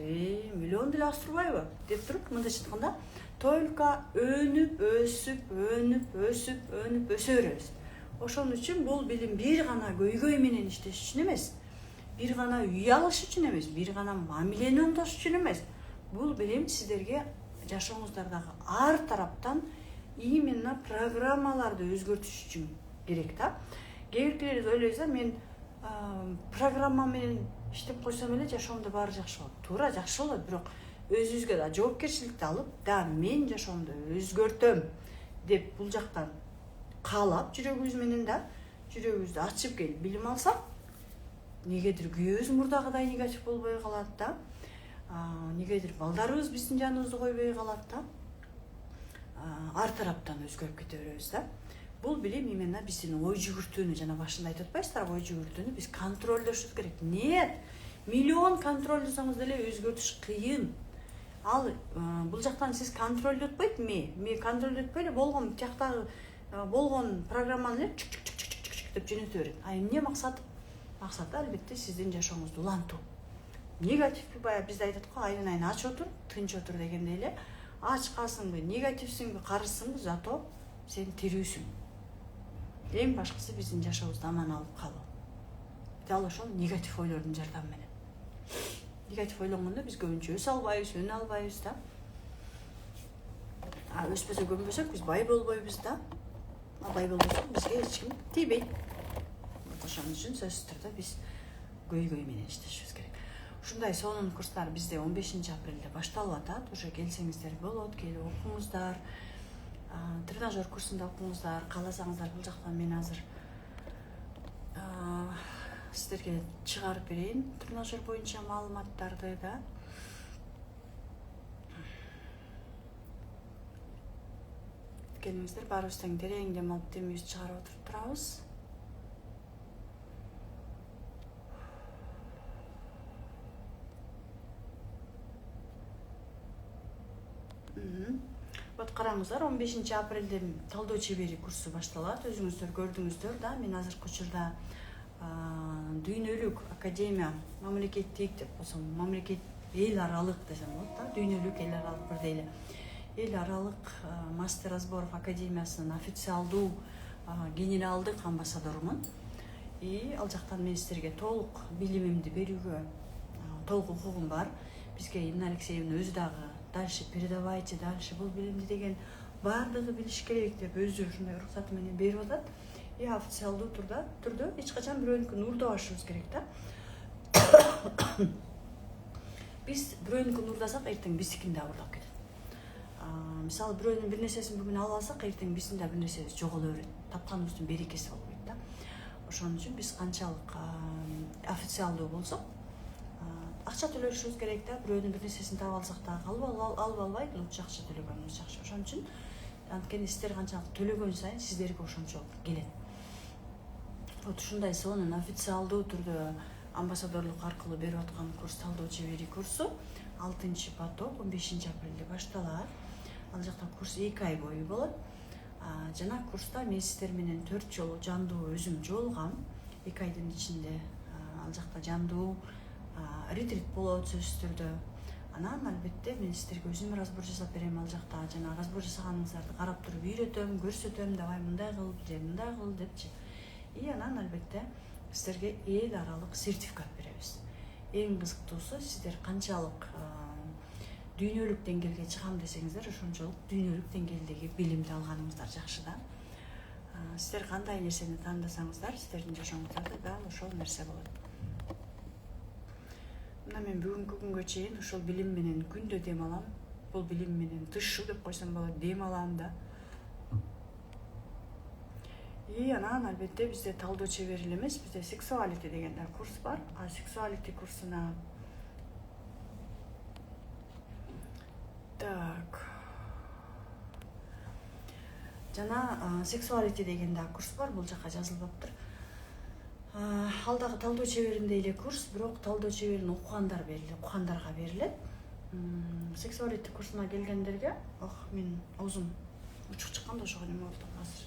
миллион деле аз турбайбы деп туруп, мындайча айтканда, только өнүп, өсө беребиз. Ошон үчүн бул билим бир гана көйгөй менен иштеш үчүн эмес, бир гана үй алыш үчүн эмес, бир гана мамилени оңдош үчүн эмес. Бул билим сиздерге жашооңуздардагы ар тараптан именно программаларды өзгөртүш үчүн керек да. Кээ биркилер ойлойсуздар, мен программа менен иштеп койсом эле жашоомдо баары жакшы болот. Туура, жакшы болот, бирок өзүбүзгө да жоопкерчиликти алып, да мен жашоомду өзгөртөм деп бул жактан каалап жүрөгүбүз менен да, жүрөгүбүздү ачып келип билим алсак, негедир күйөөбүз мурдагыдай негатив болбой калат да. Негедир балдарыбыз биздин жаныбызды койбой калат да. Ар тараптан өзгөрүп кете беребиз да. Бул билим именно биздин ой жүгүртүүнү, жана башында айтып атпайсыздарбы, ой жүгүртүүнү биз контролдошубуз керек. Нет, миллион контролдосоңуз деле өзгөртүш кыйын. Ал бул жактан сиз контролдотпойт, ме контролдотпой эле болгон тияктагы болгон программаны эле чук деп жөнөтө берет. Эмне максаты? Максаты албетте сиздин жашооңузду улантуу. Негативби баягы бизде айтат го, айнын ач отур, тынч отур дегендей эле. Ачкасыңбы, негативсиңби, карысыңбы, зато сен тирүүсүң. Эң башкысы биздин жашообузду аман алып калуу. Дал ошол негатив ойлордун жардамы менен. Негатив ойлонгондо биз көбүнчө өсө албайбыз, өнө албайбыз да. Өспөсө көнбөсөк биз бай болбойбуз да. Бай болбосок бизге эч ким тийбейт. Ошон үчүн сөзсүз түрдө биз көйгөй менен иштешибиз керек. Ушундай сонун курстар бизде 15 апрелде башталып атат. Уже келсеңиздер болот, келип окуңуздар. Тренажер курсунда окуңуздар, кааласаңыздар бул жактан мен азыр сиздерге чыгарып берейин тренажер боюнча маалыматтарды да. Келиңиздер, баарыбыз тең терең дем алып демибизди чыгарып отуруп турабыз. Вот караңыздар, 15 апрелде талдоо чебери курсу башталат. Өзүңүздөр көрдүңүздөр да. Мен азыркы учурда дүйнөлүк академия мамлекеттик деп болсом, мамлекет эл аралык десем болот да. Дүйнөлүк эл аралык бирдей эле. Эл аралык мастер разборов академиясынын официалдуу генералдык амбассадорумун. И ал жактан мен сиздерге толук билимимди берүүгө толук укугум бар. Бизге Инна Алексеевна өзү дагы дальше передавайте, дальше бул билимди деген баардыгы билиш керек деп өзү ушундай уруксаты менен берип атат. И официалдуу түрдө эч качан бирөөнүкүн урдабашыбыз керек да. Биз бирөөнүкүн уурдасак, эртең биздикин да уурдап кетет. Мисалы бирөөнүн бир нерсесин бүгүн алып алсак, эртең биздин да бир нерсебиз жоголо берет. Тапканыбыздын берекеси болбойт да. Ошон үчүн биз канчалык официалдуу болсок, акча төлөшүбүз керек да. Бирөөнүн бир нерсесин таап алсак да, алып албайт, лучше акча төлөгөнүбүз жакшы. Ошон үчүн анткени сиздер канчалык төлөгөн сайын сиздерге ошончолук келет. Вот ушундай сонун официалдуу түрдө амбассадорлук аркылуу берип аткан курс талдоо чебери курсу 6-поток 15-апрелде башталат. Ал жакта курс 2 ай бою болот. Жана курста мен сиздер менен 4 жолу жандуу өзүм жолугам. 2 айдын ичинде ал жакта жандуу ретрит болот сөзсүз түрдө. Анан албетте мен сиздерге өзүм разбор жасап берем ал жакта. Жана разбор жасаганыңыздарды карап туруп үйрөтөм, көрсөтөм, давай мындай кыл, же мындай кыл депчи. Анан албетте сиздерге эл аралык сертификат беребиз. Эң кызыктуусу сиздер канчалык дүйнөлүк деңгээлге чыгам десеңиздер, ошончолук дүйнөлүк деңгээлдеги билимди алганыңыздар жакшы да. Сиздер кандай нерсени тандасаңыздар, сиздердин жашооңуздарда дал ошол нерсе болот. Мына мен бүгүнкү күнгө чейин ошол билим менен күндө дем алам. Бул билим менен тышуу деп койсом болот, дем алам да. Анан албетте бизде талдоо чебери эле эмес, бизде сексуалити деген курс бар. Сексуалити курсуна жана сексуалити деген курс бар, бул жака жазылбаптыр. Ал дагы талдоо чебериндей эле курс, бирок талдоо чеберин окугандарга берилет. Сексуалити курсуна келгендерге, мен оозум учук чыкканда ошого неме болду азыр.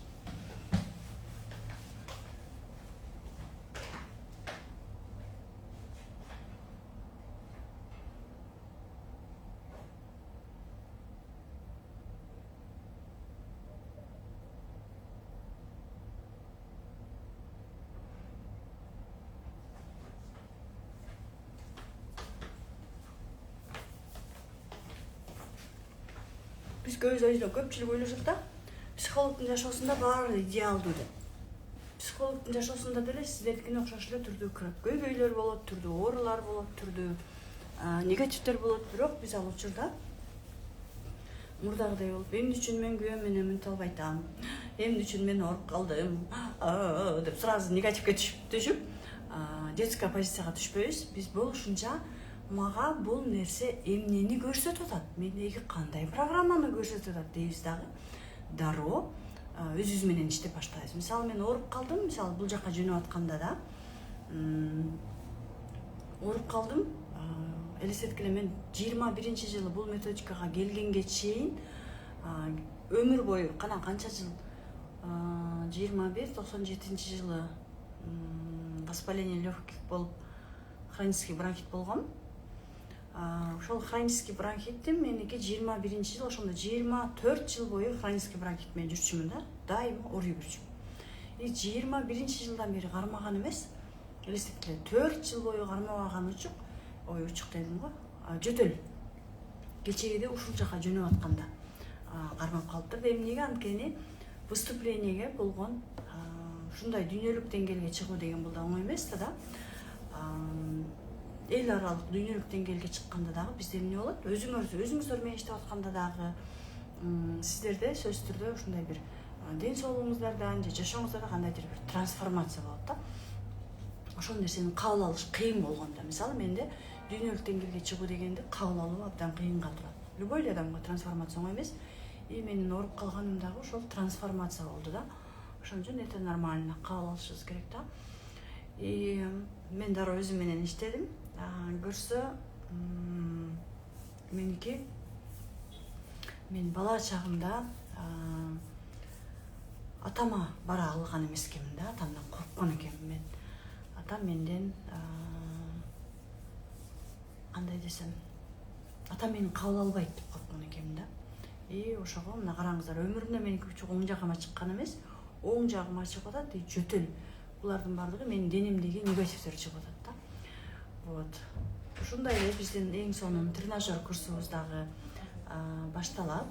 Биз көпчүлүк ойлошот да, психологдун жашоосунда баары идеалдуу деп. Психологдун жашоосунда деле сиздердикине окшош эле түрдүү көйгөйлөр болот, түрдүү оорулар болот, түрдүү негативдер болот, бирок биз ал учурда мурдагыдай болуп, эмне үчүн мен күйөөм менен мынтип албай атам, эмне үчүн мен ооруп калдым деп сразу негативге түшүп, детская позицияга түшпөйбүз. Биз болушунча мага бул нерсе эмнени көрсөтүп атат, мендеги кандай программаны көрсөтүп атат дейбиз дагы. Дароо өзүбүз менен иштеп баштайбыз. Мисалы мен ооруп калдым, мисалы бул жака жөнөп атканда да ооруп калдым. Элестеткиле, мен 21-жылы бул методикага келгенге чейин өмүр бою канча жыл 97-жылы воспаление легких болуп хронический бронхит болгон. Ошол хронический бронхиттин меники 21-жыл, ошондо 24 жыл бою хронический бронхит менен жүрчүмүн да, дайыма ооруй жүрчүмүн. 21-жылдан бери кармаган эмес, элестеткиле 4 жыл бою кармабаган учук дедим го, жөтөл. Кечеде ушул жака жөнөп атканда кармап калыптыр. Эмнеге? Анткени выступлениеге болгон ушундай дүйнөлүк деңгээлге чыгуу деген бул да оңой эмес да. Эл аралык дүйнөлүк деңгээлге чыкканда дагы бизде эмне болот? Өзүңүздөр менен иштеп атканда дагы сиздерде сөзсүз түрдө ушундай бир ден соолугуңуздардан же жашооңуздарда кандайдыр бир трансформация болот да. Ошол нерсени кабыл алыш кыйын болгондо, мисалы менде дүйнөлүк деңгээлге чыгуу дегенди кабыл алуу абдан кыйынга турат. Любой эле адамга трансформация оңой эмес. Менин ооруп калганым дагы ошол трансформация болду да. Ошон үчүн это нормально кабыл алышыбыз керек да. Мен дароо өзүм менен иштедим. Көрсө меники мен бала чагымда атама бара алган эмес экенмин да, атамдан корккон экенмин мен. Атам менден кандай десем, атам мени кабыл албайт деп корккон экенмин да. Ошого мына караңыздар, өмүрүмдө меники учук оң жагыма чыккан эмес, оң жагыма чыгып атат, жөтөл. Булардын баардыгы менин денемдеги негативдер чыгып атат да. Вот. Ушундай эле биздин эң сонун тренажер курсубуз дагы башталат.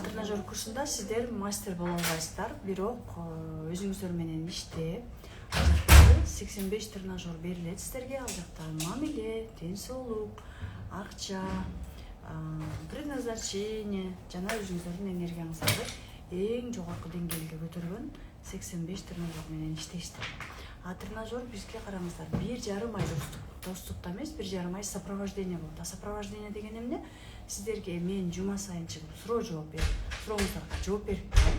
Тренажер курсунда сиздер мастер боло албайсыздар, бирок өзүңүздөр менен иштеп, 85 тренажер берилет сиздерге. Ал жакта мамиле, ден соолук, акча, предназначение жана өзүңүздөрдүн энергияңыздарды эң жогорку деңгээлге көтөргөн 85 тренажер менен иштейсиздер. А тренажер бизге караңыздар 1,5 ай доступта эмес, 1,5 ай сопровождение болот. А сопровождение деген эмне? Сиздерге мен жума сайын чыгып сурооңуздарга жооп берип турам.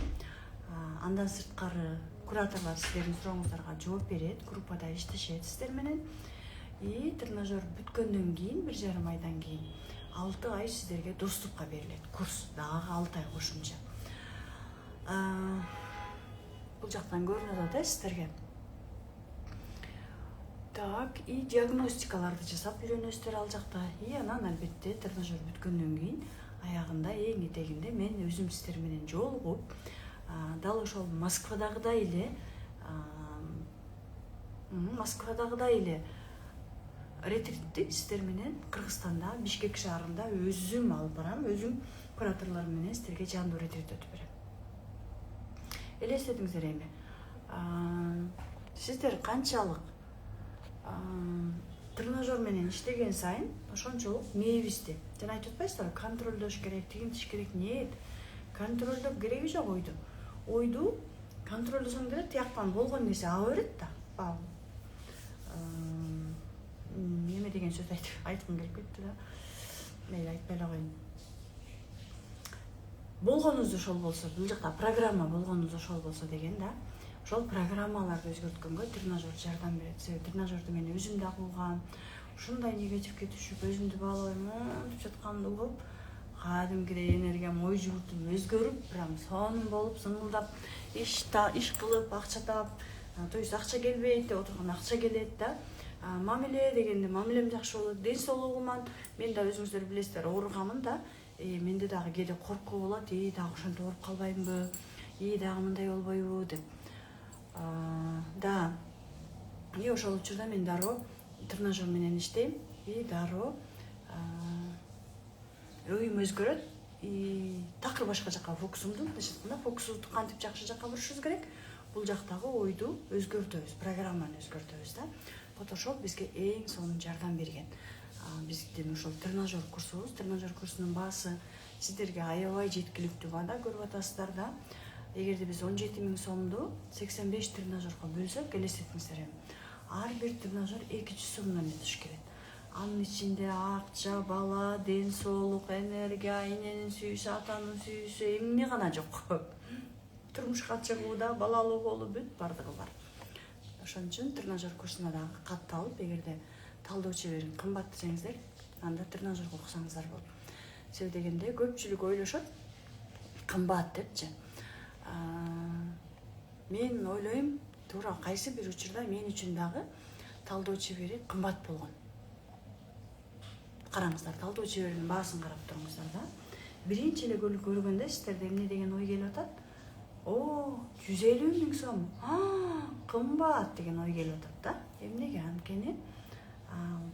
Андан сырткары кураторлор сиздердин сурооңуздарга жооп берет, группада иштешет сиздер менен. И тренажер бүткөндөн кийин 1,5 айдан кийин 6 ай сиздерге доступка берилет. Курс дагы 6 ай кошумча. Бул жактан көрүнүп атат сиздерге. Так, и диагностикаларды жасап үйрөнөсүздөр ал жакта. И анан албетте тренажер бүткөндөн кийин аягында эң этегинде мен өзүм сиздер менен жолугуп, дал ошол Москвадагыдай эле ретритти сиздер менен Кыргызстанда Бишкек шаарында өзүм алып барам, өзүм кураторлор менен сиздерге жандуу ретрит өтүп берем. Элестетиңиздер эми. Сиздер канчалык тренажер менен иштеген сайын ошончолук мээбизди жана айтып атпайсыздарбы, контролдош керек, тигинтиш керек. Нет, контролдоп кереги жок ойду. Ойду контролдосоң деле тияктан болгон нерсе ала берет да. Неме деген сөз айткым келип кетти да. Мейли айтпай эле коеюн. Болгонубуз ошол болсо, бул жакта программа болгонубуз ошол болсо деген да. Ошол программаларды өзгөрткөнгө тренажер жардам берет. Себеби тренажерди мен өзүм да кылгам. Ушундай негативге түшүп, өзүмдү баалабай монтип жатканымды угуп, кадимкидей энергиям, ой жүгүртүм өзгөрүп, прям сонун болуп, сыңылдап, иш кылып, акча таап, то есть акча келбейт деп отурган акча келет да. Мамиле дегенде мамилем жакшы болот. Ден соолугуман мен да өзүңүздөр билесиздер, ооруганмын да. Менде дагы кээде коркуу болот. Дагы ошентип ооруп калбаймынбы? Дагы мындай болбойбу деп. Да. Ошол учурда мен дароо тренажер менен иштейм. Дароо оюм өзгөрөт. Такыр башка жака фокусумду, фокусубузду кантип жакшы жакка бурушубуз керек? Бул жактагы ойду өзгөртөбүз, программаны өзгөртөбүз да. Вот ошол бизге эң сонун жардам берген. Биздин ошол тренажер курсубуз, тренажер курсунун баасы сиздерге аябай жеткиликтүү баада көрүп атасыздар да. Эгерде биз 17 000 сомду 85 тренажерге бөлсөк, элестетиңиздер эми. Ар бир тренажер 200 сомдон өтүш керек. Анын ичинде акча, бала, ден соолук, энергия, эненин сүйүүсү, атанын сүйүүсү, эмне гана жок. Турмушка чыгууда, балалуу болуу бүт бардыгы бар. Ошон үчүн тренажер курсуна дагы катталып, эгерде талдоо чеберин кымбат десеңиздер, анда тренажерге окусаңыздар болот. Себеби дегенде көпчүлүк ойлошот кымбат депчи. Мен ойлойм, туура кайсы бир учурда мен үчүн дагы талдоо чебери кымбат болгон. Караңыздар, талдоо чеберинин баасын карап туруңуздар да. Биринчи эле көргөндө сиздерде эмне деген ой келип атат? 150 000 сом. Кымбат деген ой келип атат да. Эмнеге? Анткени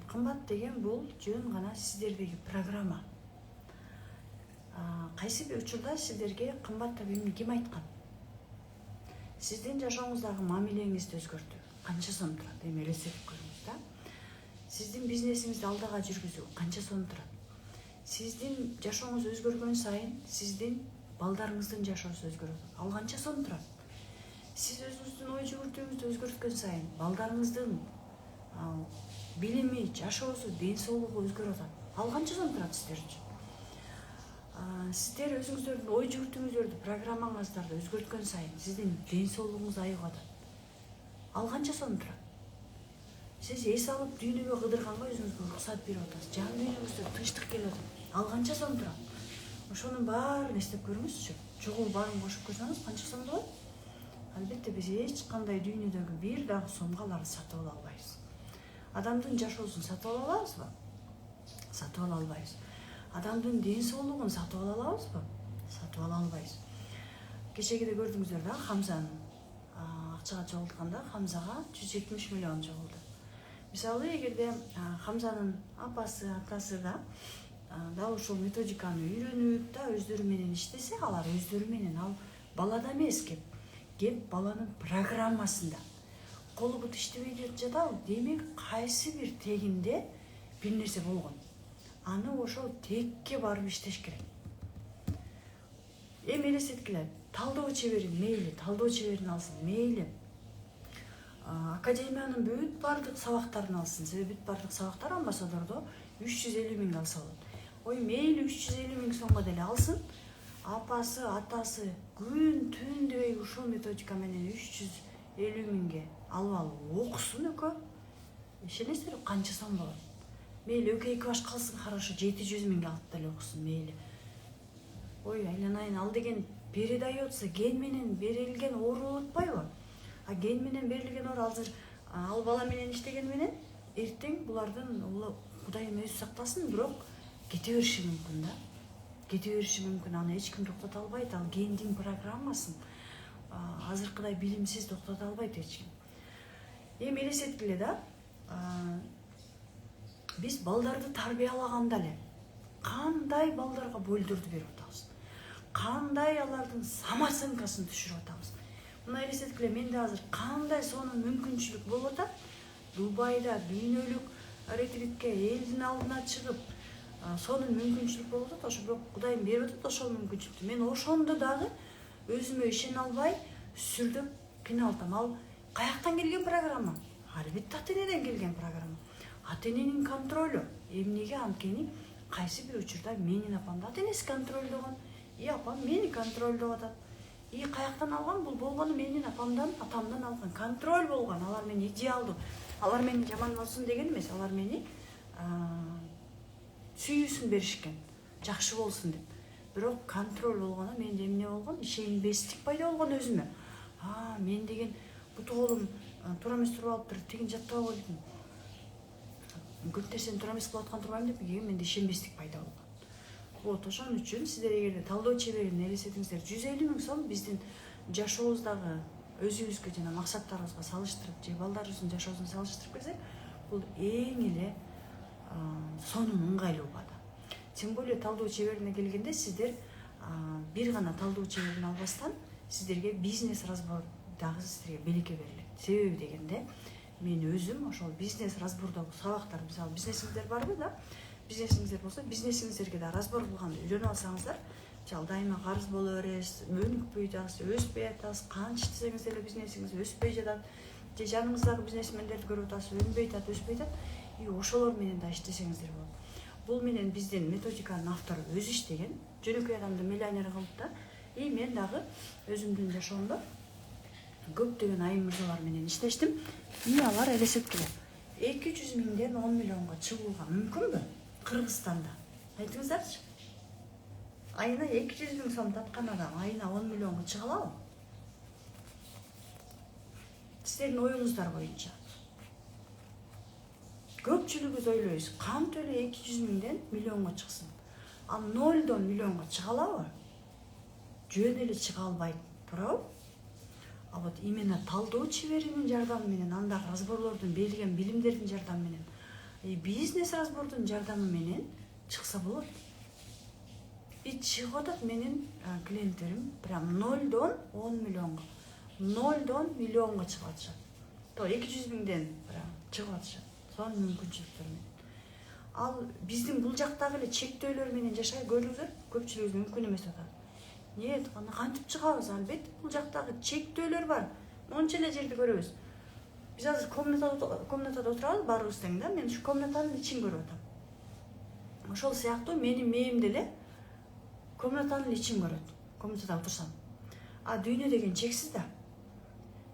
кымбат деген бул жөн гана сиздердеги программа. Кайсы бир учурда сиздерге кымбат деп ким айткан? Сиздин жашооңуздагы мамилеңизди өзгөртүү канча сом турат? Эми элестетип көрүңүз да. Сиздин бизнесиңизди алдыга жүргүзүү канча сом турат? Сиздин жашооңуз өзгөргөн сайын сиздин балдарыңыздын жашоосу өзгөрөт. Ал канча сом турат? Сиз өзүңүздүн ой жүгүртүүңүздү өзгөрткөн сайын балдарыңыздын билими, жашоосу, ден соолугу өзгөрүп атат. Ал канча сом турат сиздер үчүн? Сиздер өзүңүздөрдүн ой жүгүртүүңүздөрдү, программаңыздарды өзгөрткөн сайын сиздин ден соолугуңуз айыгып атат. Ал канча сом турат? Сиз эс алып дүйнөгө кыдырганга өзүңүзгө уруксат берип атасыз. Жан дүйнөңүздө тынчтык келип атат. Ал канча сом турат? Ошонун баарын эстеп көрүңүзчү. Чогуу баарын кошуп көрсөңүз канча сом болот? Албетте биз эч кандай дүйнөдөгү бир дагы сомго аларды сатып ала албайбыз. Адамдын жашоосун сатып ала алабызбы? Сатып ала албайбыз. Адамдын ден соолугун сатып ала алабызбы? Сатып ала албайбыз. Кечегиде көрдүңүздөр да, Хамзанын акчага чогултканда Хамзага 170 миллион чогулду. Мисалы, эгерде Хамзанын апасы, атасы да дал ушул методиканы үйрөнүп да өздөрү менен иштесе, алар өздөрү менен ал балада эмес кеп баланын программасында, колу бут иштебей жатабы. Демек кайсы бир тегинде бир нерсе болгон. Аны ошол текке барып иштеш керек. Эми элестеткиле, талдоо чеберин мейли, талдоо чеберин алсын, мейли. Академиянын бүт бардык сабактарын алсын. Себеби бүт бардык сабактар амбассадордо 350 миң алса болот. Ой, мейли 350 миң сомго деле алсын. Апасы, атасы күн түн дебей ушул методика менен 350 миңге алып окусун экөө. Ишенесиздерби, канча сом болот? Мейли экөө эки баш калсын, хорошо, 700 миңге алып деле окусун, мейли. Ой, айланайын, ал деген передается, ген менен берилген оору болуп атпайбы? А ген менен берилген оору азыр ал бала менен иштеген менен эртең булардын Кудайым өзү сактасын, бирок кете бериши мүмкүн да. Кете бериши мүмкүн, аны эч ким токтото албайт, ал гендин программасын. Азыркыдай билимсиз токтото албайт эч ким. Эми элестеткиле да, биз балдарды тарбиялаганда эле кандай балдарга болдурду берип атабыз, кандай алардын самооценкасын түшүрүп атабыз. Мына элестеткиле, менде азыр кандай сонун мүмкүнчүлүк болуп атат. Дубайда дүйнөлүк ретритке элдин алдына чыгып, сонун мүмкүнчүлүк болуп атат. Ошо бирок Кудайым берип атат ошол мүмкүнчүлүктү. Мен ошондо дагы өзүмө ишене албай сүрдөп кыйналып атам. Ал каяктан келген программа? Албетте ата-энеден келген программа. Ата-эненин контролу. Эмнеге? Анткени кайсы бир учурда менин апамды ата-энеси контролдогон, апам мени контролдоп атат. Каяктан алган? Бул болгону менин апамдан, атамдан алган контроль болгон. Алар мени идеалдуу, алар мени жаман болсун деген эмес, алар мени сүйүүсүн беришкен, жакшы болсун деп. Бирок контроль болгону менде эмне болгон? Ишенбестик пайда болгон өзүмө. Мен деген буту колум туура эмес туруп алыптыр, тигин жаттап койдум. Көп нерсени туура эмес кылып аткан турбайм деп, менде ишенбестик пайда болгон. Вот, ошон үчүн сиздер эгерде талдоо чеберин элестетиңиздер, 150 миң сом биздин жашообуздагы өзүбүзгө жана максаттарыбызга салыштырып, же балдарыбыздын жашоосуна салыштырып келсек, бул эң эле сонун ыңгайлуу убада. Тем более талдоо чеберине келгенде сиздер бир гана талдоо чеберин албастан сиздерге бизнес разбор дагы сиздерге белекке берилет. Себеби дегенде, мен өзүм ошол бизнес разбордогу сабактар, мисалы бизнесиңиздер барбы да? Бизнесиңиздер болсо, бизнесиңиздерге да разбор кылганды үйрөнүп алсаңыздар, мисалы дайыма карыз боло бересиз, өнүкпөй жатасыз, өспөй жатасыз, канча иштесеңиз деле бизнесиңиз өспөй жатат, же жаныңыздагы бизнесмендерди көрүп атасыз, өнбөй жатат, өспөй жатат, ошолор менен да иштесеңиздер болот. Бул менен биздин методиканын автору өзү иштеген, жөнөкөй адамды миллионер кылып да, мен дагы өзүмдүн жашоомдо көптөгөн айым мырзалар менен иштештим. Алар элестеткиле, 200 миңден 10 миллионго чыгууга мүмкүнбү? Кыргызстанда. Айтыңыздарчы. Айына 200 миң сом таткан адам айына 10 миллионго чыга алабы? Сиздердин оюңуздар боюнча. Көпчүлүгүбүз ойлойбуз, кантип эле 200 миңден миллионго чыксын. Ал 0дон миллионго чыга алабы? Жөн эле чыга албайт, туурабы? А вот именно талдоо чеберинин жардамы менен, андагы разборлордун берилген билимдердин жардамы менен, бизнес разбордун жардамы менен чыкса болот. Чыгып атат менин клиенттерим прям 0дон 10 миллионго. 0дон миллионго чыгып атышат. 200 миңден прям чыгып атышат. Сонун мүмкүнчүлүктөр менен. Ал биздин бул жактагы эле чектөөлөр менен жашай көрүңүздөр, көпчүлүгүбүз мүмкүн эмес деп атат. Нет, аны кантип чыгабыз? Албетте бул жактагы чектөөлөр бар. Монча эле жерди көрөбүз. Биз азыр комнатада отурабыз баарыбыз тең да, мен ушу комнатанын ичин көрүп атам. Ошол сыяктуу менин мээм деле комнатанын ичин көрөт, комнатада отурсам. А дүйнө деген чексиз да.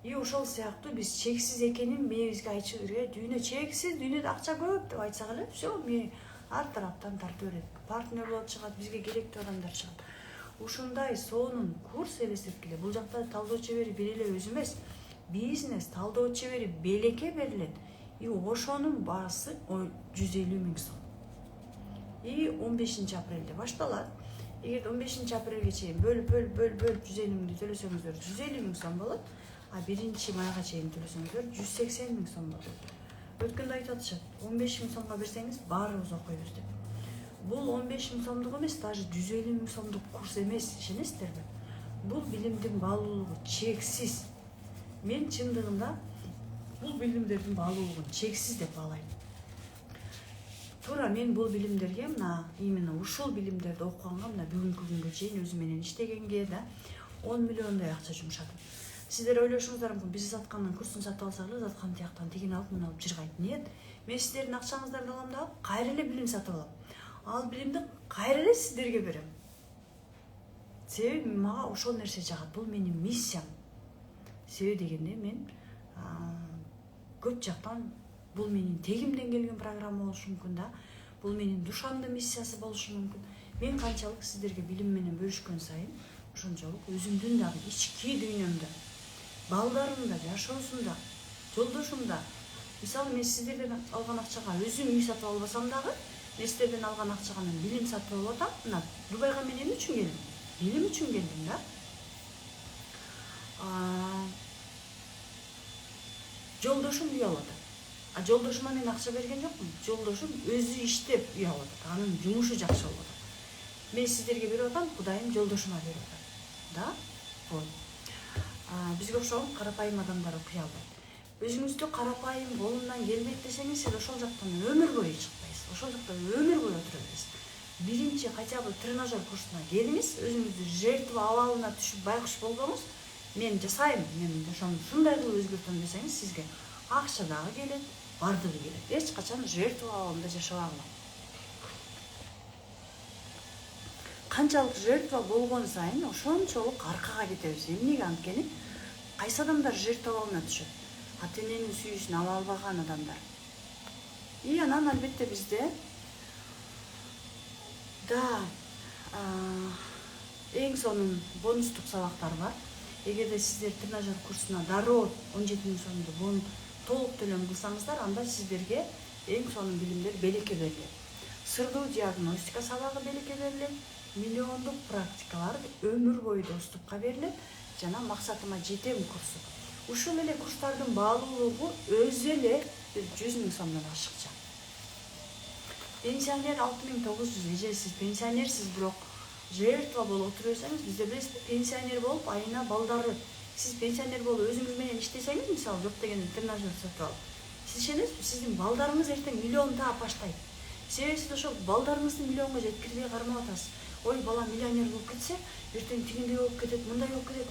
Ошол сыяктуу биз чексиз экенин мээбизге айтышыбыз керек. Дүйнө чексиз, дүйнөдө акча көп деп айтсак эле, все, мээ ар тараптан тартып берет. Партнерлор чыгат, бизге керектүү адамдар чыгат. Ушундай сонун курс элестеткиле. Бул жакта талдоо чебери бир эле өзү эмес, бизнес талдоо чебери белекке берилет. Ошонун баасы 150 миң сом. 15 апрелде башталат. Эгер 15 апрелге чейин бөлүп 150 миңди төлөсөңүздөр 150 миң сом болот. А 1 майга чейин төлөсөңүздөр 180 миң сом болот. Өткөндө айтып атышат, 15 миң сомго берсеңиз баарыбыз окуйбуз деп. Бул 15 миң сомдук эмес, даже 150 миң сомдук курс эмес, ишенесиздерби? Бул билимдин баалуулугу чексиз. Мен чындыгында бул билимдердин баалуулугун чексиз деп баалайм. Туура мен бул билимдерге мына именно ушул билимдерди окуганга мына бүгүнкү күнгө чейин өзүм менен иштегенге да 10 миллиондой акча жумшадым. Сиздер ойлошуңуздар мүмкүн биз заткандын курсун сатып алсак эле заткан тияктан тигин алып муну алып жыргайт. Нет, мен сиздердин акчаңыздарды алам да кайра эле билим сатып алам. Ал билимди кайра эле сиздерге берем. Себеби мага ошол нерсе жагат. Бул менин миссиям. Себеби дегенде мен көп жактан бул менин тегимден келген программа болушу мүмкүн да. Бул менин душамдын миссиясы болушу мүмкүн. Мен канчалык сиздерге билим менен бөлүшкөн сайын ошончолук өзүмдүн дагы ички дүйнөмдө, балдарымда, жашоосунда, жолдошумда. Мисалы мен сиздерден алган акчага өзүм үй сатып албасам дагы, мен сиздерден алган акчага мен билим сатып алып атам. Мына Дубайга мен эмне үчүн келдим? Билим үчүн келдим да. Жолдошум үй алып атат. Жолдошума мен акча берген жокмун. Жолдошум өзү иштеп үй алып атат. Анын жумушу жакшы болуп атат. Мен сиздерге берип атам, Кудайым жолдошума берип атат. Да? Бул. Бизге окшогон карапайым адамдар окуй албайт. Өзүңүздү карапайым колумдан келбейт десеңиз, сиз ошол жактан өмүр бою чыкпайсыз. Ошол жакта өмүр бою отура бересиз. Биринчи хотя бы тренажер курсуна келиңиз, өзүңүздү жертва абалына түшүп байкуш болбоңуз. Мен жасайм, мен ушундай кылып өзгөртөм десеңиз, сизге акча дагы келет, бардыгы келет. Эч качан жертва абалында жашабагыла. Канчалык жертва болгон сайын ошончолук аркага кетебиз. Эмнеге анткени кайсы адамдар жертва абалына түшөт? Ата-эненин сүйүүсүн ала албаган адамдар. И анан албетте бизде да эң сонун бонустук сабактар бар. Эгерде сиздер тренажер курсуна дароо 17 000 сомду толук төлөм кылсаңыздар, анда сиздерге эң сонун билимдер белекке берилет. Сырдуу диагностика сабагы белекке берилет, миллиондук практикалар өмүр бою доступка берилет жана максатыма жетем курсу. Ушул эле курстардын баалуулугу өзү эле 100 000 сомдон ашыкча. Пенсионер 6900, эже сиз пенсионерсиз, бирок жертва болуп отура берсеңиз, бизде билесизби, пенсионер болуп айына балдары, сиз пенсионер болуп өзүңүз менен иштесеңиз, мисалы жок дегенде тренажер сатып алып, сиз ишенесизби, сиздин балдарыңыз эртең миллион таап баштайт. Себеби сиз ошол балдарыңызды миллионго жеткирбей кармап атасыз. Ой, бала миллионер болуп кетсе, эртең тигиндей болуп кетет, мындай болуп кетет.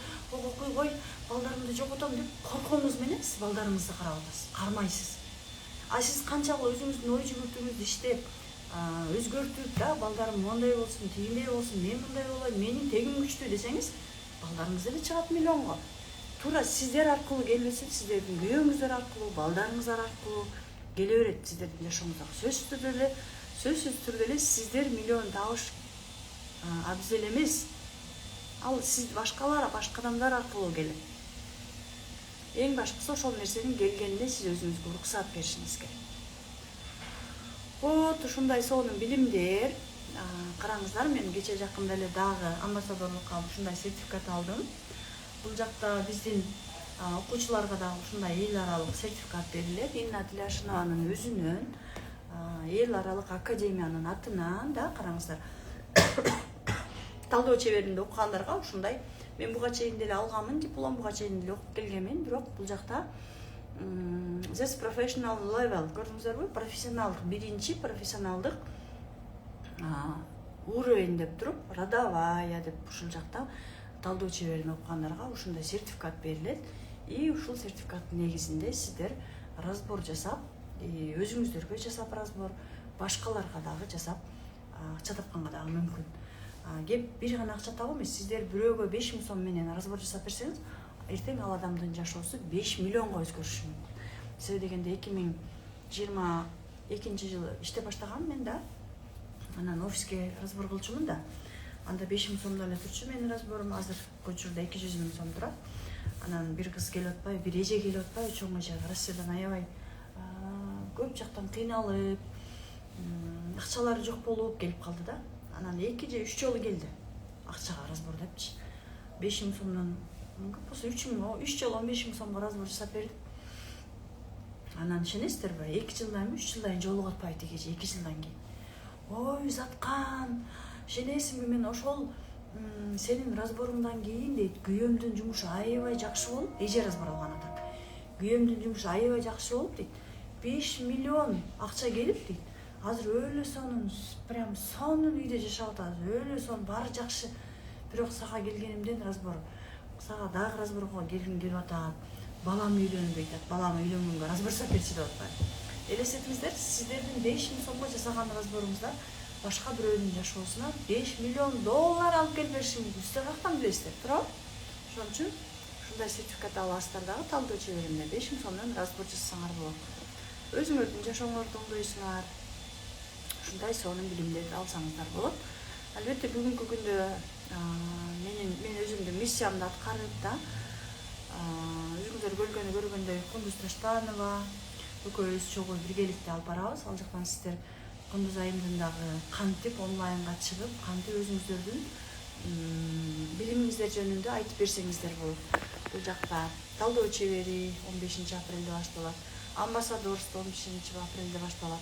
Ой, балдарымды жоготом деп коркуңуз менен сиз балдарыңызды карап атасыз, кармайсыз. Сиз канчалык өзүңүздүн ой жүгүртүүңүздү иштеп, өзгөртүп да, балдарым мондай болсун, тигиндей болсун, мен мындай болойм, менин тегим күчтүү десеңиз, балдарыңыз эле чыгат миллионго. Туура сиздер аркылуу келбесе, сиздердин күйөөңүздөр аркылуу, балдарыңыздар аркылуу келе берет сиздердин жашооңузга. Сөзсүз түрдө эле сиздер миллион табыш абзел эмес. Ал сиз башка адамдар аркылуу келет. Эң башкысы ошол нерсенин келгенине сиз өзүңүзгө уруксат беришиңиз керек. Вот ушундай сонун билимдер. Караңыздар, мен кече жакында эле дагы амбассадорлукка ушундай сертификат алдым. Бул жакта биздин окуучуларга дагы ушундай эл аралык сертификат берилет. Инна Тилашинованын өзүнүн эл аралык академиянын атынан да, караңыздар. Талдоо чеберинде окугандарга ушундай, мен буга чейин деле алганмын, диплом буга чейин деле окуп келгенмин, бирок бул жакта this professional level, көрдүңүздөрбү? Профессионалдык, биринчи профессионалдык уровень деп туруп, родовая деп ушул жакта талдоо чеберин окугандарга ушундай сертификат берилет. И ушул сертификаттын негизинде сиздер разбор жасап, өзүңүздөргө жасап разбор, башкаларга дагы жасап, акча тапканга дагы мүмкүн. Кеп бир гана акча табуу эмес, сиздер бирөөгө 5 000 сом менен разбор жасап берсеңиз, эртең ал адамдын жашоосу 5 миллионго өзгөрүшү мүмкүн. Себеби дегенде 2022 жылы иште баштагам мен да. Анан офиске разбор кылчумун да. Анда 5 000 сомдон эле турчу менин разборум, азыр көчүрдө 200 000 сом турат. Анан бир кыз келип атпайбы, бир эже келип атпайбы, чоң эже Россиядан аябай көп жактан кыйналып, акчалары жок болуп келип калды да. Анан 2 же 3 жолу келди акчага разбор депчи. 5 000 сомдон көп болсо 3 жолу 15 000 сомго разбор жасап бердим. Анан ишенесиздерби, 2 жылдан 3 жылдан жолугуп атпайбы тиги эже, 2 жылдан кийин. Ой, заткан, ишенесиңби, мен ошол сенин разборуңдан кийин дейт, күйөөмдүн жумушу аябай жакшы болуп, эже разбор алган адам. күйөөмдүн жумушу аябай жакшы болуп дейт. 5 миллион акча келип дейт. Азыр өлө сонун, прям сонун үйдө жашап атабыз. Өлө сонун баары жакшы. Бирок сага келгенимден разбор. Сага дагы разборго келгим келип атат. Балам үйлөнбөй атат. Балам үйлөнгөнгө разборсап берчи деп атпайбы. Элестетиңиздер, сиздердин 5 миң сомго жасаган разборуңуздар башка бирөөнүн жашоосуна 5 миллион доллар алып келип бериши мүмкүн. Сиздер каяктан билесиздер, туурабы? Ошон үчүн ушундай сертификат аласыздар дагы талдоо чеберимде 5 миң сомдон разбор жасасаңар болот. Өзүңөрдүн жашооңорду оңдойсуңар. Ушундай сонун билимдерди алсаңыздар болот. Албетте бүгүнкү күндө мен өзүмдүн миссиямды аткарып да өзүңүздөр көргөндөй Кундуз Таштанова экөөбүз чогуу биргеликте алып барабыз. Ал жактан сиздер Кундуз айымдын дагы кантип онлайнга чыгып, кантип өзүңүздөрдүн билимиңиздер жөнүндө айтып берсеңиздер болот. Бул жакта талдоо чебери 15 апрелде башталат. Амбассадорс 15 апрелде башталат.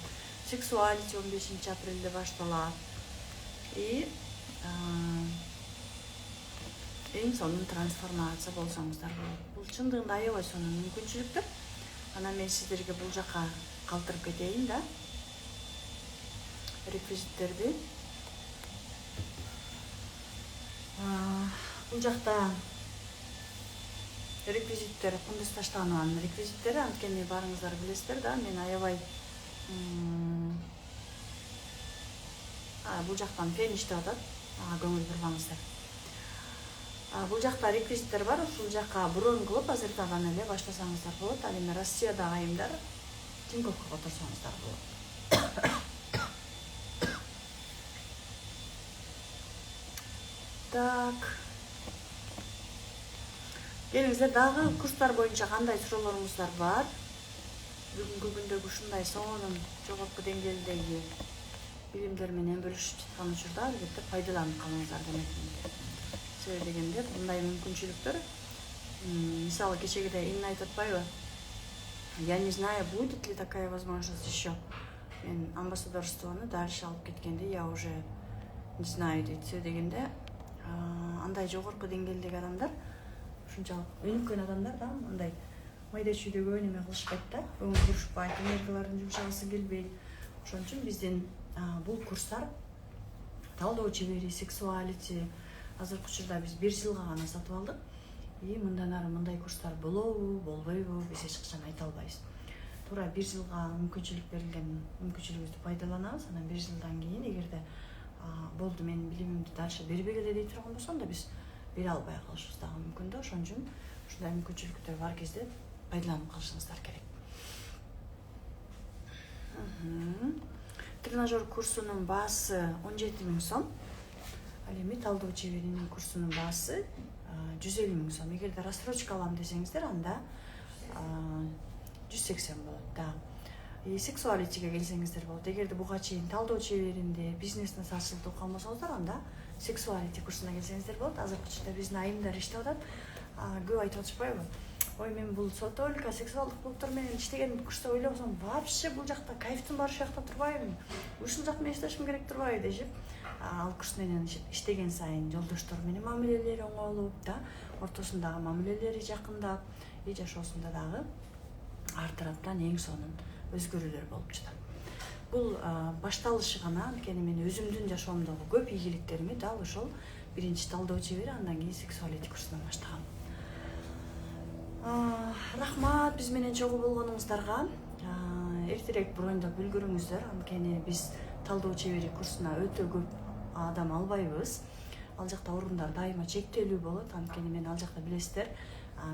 Сексуалити 15 апрелде башталат. И эң сонун трансформация болсоңуздар болот. Бул чындыгында аябай сонун мүмкүнчүлүктөр. Анан мен сиздерге бул жака калтырып кетейин да. Реквизиттерди. Бул жакта реквизиттер Кундуз Таштанованын реквизиттери, анткени баарыңыздар билесиздер да, мен аябай бул жактан фениш деп атат. Көңүл бурбаңыздар. Бул жакта реквизиттер бар, ушул жака бронь кылып азыртадан эле баштасаңыздар болот. Ал эми Россиядагы айымдар Тиньковго которсоңуздар болот. Так. Келиңиздер, дагы курстар боюнча кандай суроолоруңуздар бар? Бүгүнкү күндөгү ушундай сонун жогорку деңгээлдеги билимдер менен бөлүшүп жаткан учурда албетте пайдаланып калыңыздар деметмин. Себеби дегенде мындай мүмкүнчүлүктөр, мисалы кечегидей Инна айтып атпайбы? Я не знаю, будет ли такая возможность еще. Мен амбассадорствону дальше алып кеткенде я уже не знаю дейт. Себеби дегенде андай жогорку деңгээлдеги адамдар, ушунчалык өнүккөн адамдар да андай майда чүйдө көп неме кылышпайт да, көңүл бурушпайт, энергияларын жумшагысы келбейт. Ошон үчүн биздин бул курстар талдоо чебери, сексуалити азыркы учурда биз 1 жылга гана сатып алдык. И мындан ары мындай курстар болобу, болбойбу, биз эч качан айта албайбыз. Туура 1 жылга мүмкүнчүлүк берилген мүмкүнчүлүгүбүздү пайдаланабыз. Анан 1 жылдан кийин эгерде болду мен билимимди дальше бербей эле дей турган болсом да биз бере албай калышыбыз дагы мүмкүн да. Ошон үчүн ушундай мүмкүнчүлүктөр бар кезде пайдаланып калышыңыздар керек. Тренажер курсунун баасы 17 000 сом. Ал эми талдоо чеберинин курсунун баасы 150 000 сом. Эгерде рассрочка алам десеңиздер, анда 180 болот да. Сексуалитиге келсеңиздер болот. Эгерде буга чейин талдоо чеберинде бизнес насаатчылыкты окуган болсоңуздар, анда сексуалити курсуна келсеңиздер болот. Азыркы учурда биздин айымдар иштеп атат. Көп айтып атышпайбы? Ой, мен бул только сексуалдык блоктор менен иштеген курста ойлобосом, вообще бул жакта кайфтын баары ушул жакта турбайбы? Ушул жак менен иштешим керек турбайбы дешип, ал курс менен иштеген сайын жолдоштор менен мамилелери оңолуп да, ортосундагы мамилелери жакындап, жашоосунда дагы ар тараптан эң сонун өзгөрүүлөр болуп жатат. Бул башталышы гана, анткени мен өзүмдүн жашоомдогу көп ийгиликтерими дал ошол биринчи талдоо чебери, андан кийин сексуалити курсунан баштагам. Рахмат биз менен чогуу болгонуңуздарга. Эртерээк броньдоп үлгүрүңүздөр, анткени биз талдоо чебери курсуна өтө көп адам албайбыз. Ал жакта орундар дайыма чектелүү болот, анткени мен ал жакта билесиздер,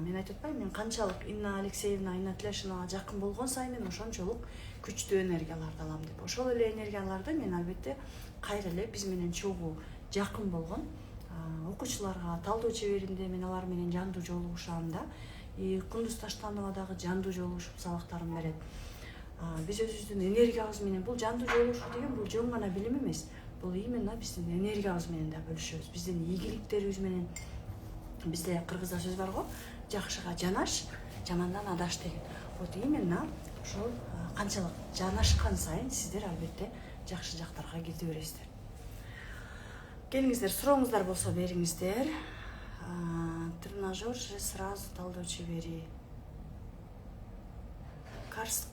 мен айтып атпаймынбы, мен канчалык Инна Алексеевна, Инна Тлешиновага жакын болгон сайын мен ошончолук күчтүү энергияларды алам деп. Ошол эле энергияларды мен албетте кайра эле биз менен чогуу жакын болгон окуучуларга талдоо чеберинде мен алар менен жандуу жолугушам да. Кундуз Таштанова дагы жандуу жолугушуп сабактарын берет. Биз өзүбүздүн энергиябыз менен, бул жандуу жолугушуу деген бул жөн гана билим эмес. Бул именно биздин энергиябыз менен да бөлүшөбүз. Биздин ийгиликтерибиз менен, бизде кыргызда сөз бар го, жакшыга жанаш, жамандан адаш деген. Вот именно ошол канчалык жанашкан сайын сиздер албетте жакшы жактарга кете бересиздер. Келиңиздер, сурооңуздар болсо бериңиздер. Тренажер же сразу талдоо чебери.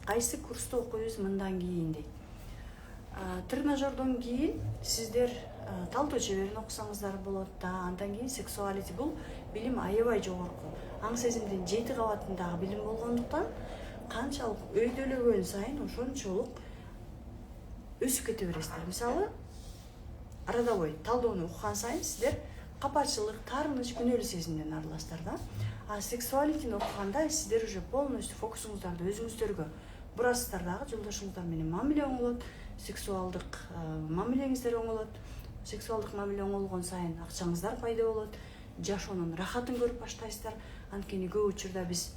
кайсы курсту окуйбуз мындан кийин дейт. Тренажердон кийин сиздер талдоо чеберин окусаңыздар болот да. Андан кийин сексуалити бул билим аябай жогорку. Аң сезимдин 7 кабатындагы билим болгондуктан канчалык өйдөлөгөн сайын ошончолук өсүп кете бересиздер. Мисалы, родовой талдоону окуган сайын сиздер капачылык, таарыныч, күнөөлүү сезимден арыласыздар да. А сексуалитини окуганда сиздер уже полностью фокусуңуздарды өзүңүздөргө бурасыздар дагы, жолдошуңуздар менен мамиле оңолот, сексуалдык мамилеңиздер оңолот. Сексуалдык мамиле оңолгон сайын акчаңыздар пайда болот, жашоонун рахатын көрүп баштайсыздар. Анткени көп учурда биз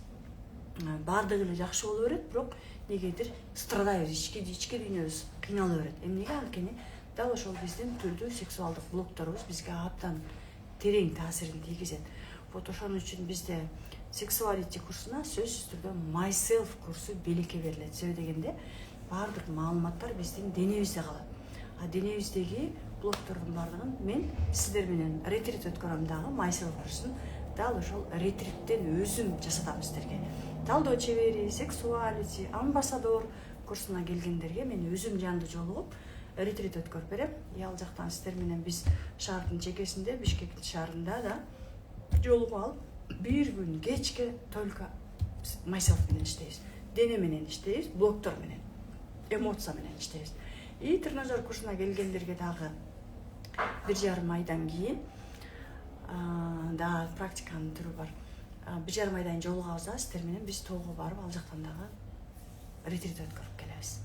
баардыгы эле жакшы боло берет, бирок негедир страдайбыз, ички дүйнөбүз кыйнала берет. Эмнеге? Анткени дал ошол биздин түрдүү сексуалдык блокторубуз бизге абдан терең таасирин тийгизет. Вот ошон үчүн бизде сексуалити курсуна сөзсүз түрдө myself курсу белекке берилет. Себеби дегенде баардык маалыматтар биздин денебизде калат. А денебиздеги блоктордун баардыгын мен сиздер менен ретрит өткөрөм дагы. myself курсун дал ошол ретриттен өзүм жасатам сиздерге. Талдоо чебери, сексуалити, амбассадор курсуна келгендерге мен өзүм жанды жолугуп ретрит өткөрүп берем. Ал жактан сиздер менен биз шаардын чекесинде, Бишкектин шаарында да жолугуп алып, бир күн кечке только myself менен иштейбиз. Дене менен иштейбиз, блоктор менен, эмоция менен иштейбиз. И тренажер курсуна келгендерге дагы 1,5 айдан кийин да практиканын түрү бар. 1,5 айдан жолугабыз да сиздер менен биз тоого барып, ал жактан дагы ретрит өткөрүп келебиз.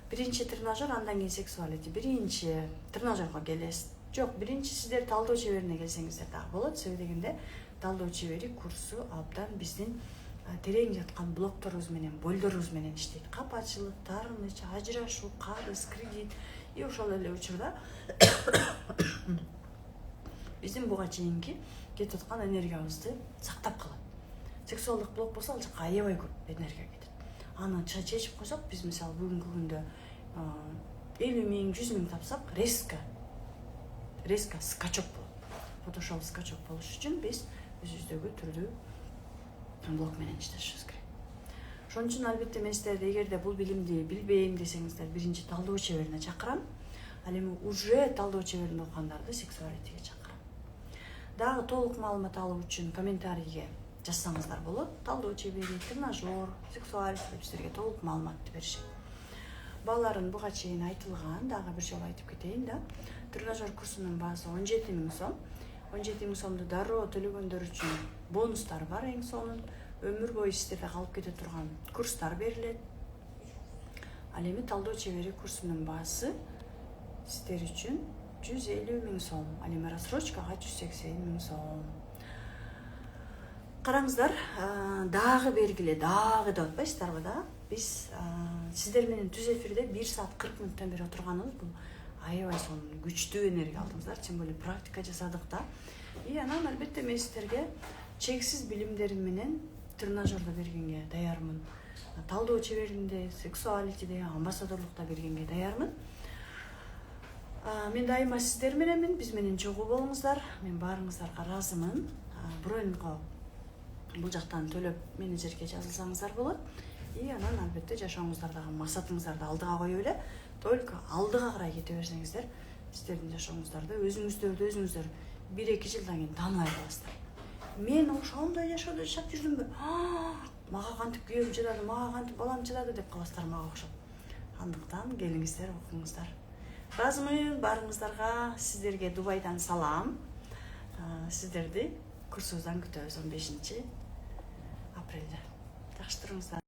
Биринчи тренажер, андан кийин сексуалити. Биринчи тренажерге келесиз. Жок, биринчи сиздер талдоо чеберине келсеңиздер дагы болот. Себеби дегенде талдоо чебери курсу абдан биздин терең жаткан блокторубуз менен, болдорубуз менен иштейт. Капачылык, таарыныч, ажырашуу, карыз, кредит и ошол эле учурда биздин буга чейинки кетип аткан энергиябызды сактап калат. Сексуалдык блок болсо ал жакка аябай көп энергия кетет. Аны чечип койсок, биз мисалы бүгүнкү күндө 50 миң, 100 миң тапсак, резко скачок болот. Вот ошол скачок болуш үчүн биз өзүбүздөгү түрдүү блок менен иштешибиз керек. Ошон үчүн албетте мен сиздерди эгерде бул билимди билбейм десеңиздер, биринчи талдоо чеберине чакырам. Ал эми уже талдоо чеберинде окугандарды сексуалитиге чакырам. Дагы толук маалымат алуу үчүн комментарийге жазсаңыздар болот. Талдоо чебери, тренажер, сексуалити деп сиздерге толук маалыматты беришет. Бааларын буга чейин айтылган, дагы бир жолу айтып кетейин да. Тренажер курсунун баасы 17 миң сом. 17 миң сомду дароо төлөгөндөр үчүн бонустар бар. Эң сонун өмүр бою сиздерде калып кете турган курстар берилет. Ал эми талдоо чебери курсунун баасы сиздер үчүн 150 миң сом. Ал эми рассрочкага 180 миң сом. Караңыздар, дагы бергиле, дагы деп атпайсыздарбы да? Биз сиздер менен түз эфирде 1 саат 40 мүнөттөн бери отурганыбыз бул аябай сонун күчтүү энергия алдыңыздар, тем более практика жасадык да. И анан албетте мен сиздерге чексиз билимдерим менен тренажерду бергенге даярмын. Талдоо чеберинде, сексуалитиде, амбассадорлукта бергенге даярмын. Мен дайыма сиздер мененмин, биз менен чогуу болуңуздар. Мен баарыңыздарга ыраазымын. Броинго бул жактан төлөп менеджерге жазылсаңыздар болот. И анан албетте жашооңуздардагы максатыңыздарды алдыга коюп эле, только алдыга карай кете берсеңиздер, сиздердин жашооңуздарды өзүңүздөр 1-2 жылдан кийин тааныбай каласыздар. Мен ошондой жашоодо жашап жүрдүмбү? Мага кантип күйөөм чыдады, мага кантип балам чыдады деп каласыздар мага окшоп. Андыктан келиңиздер, окуңуздар. Ыраазымын баарыңыздарга. Сиздерге Дубайдан салам. Сиздерди курсубуздан күтөбүз 15 апрелде. Жакшы туруңуздар.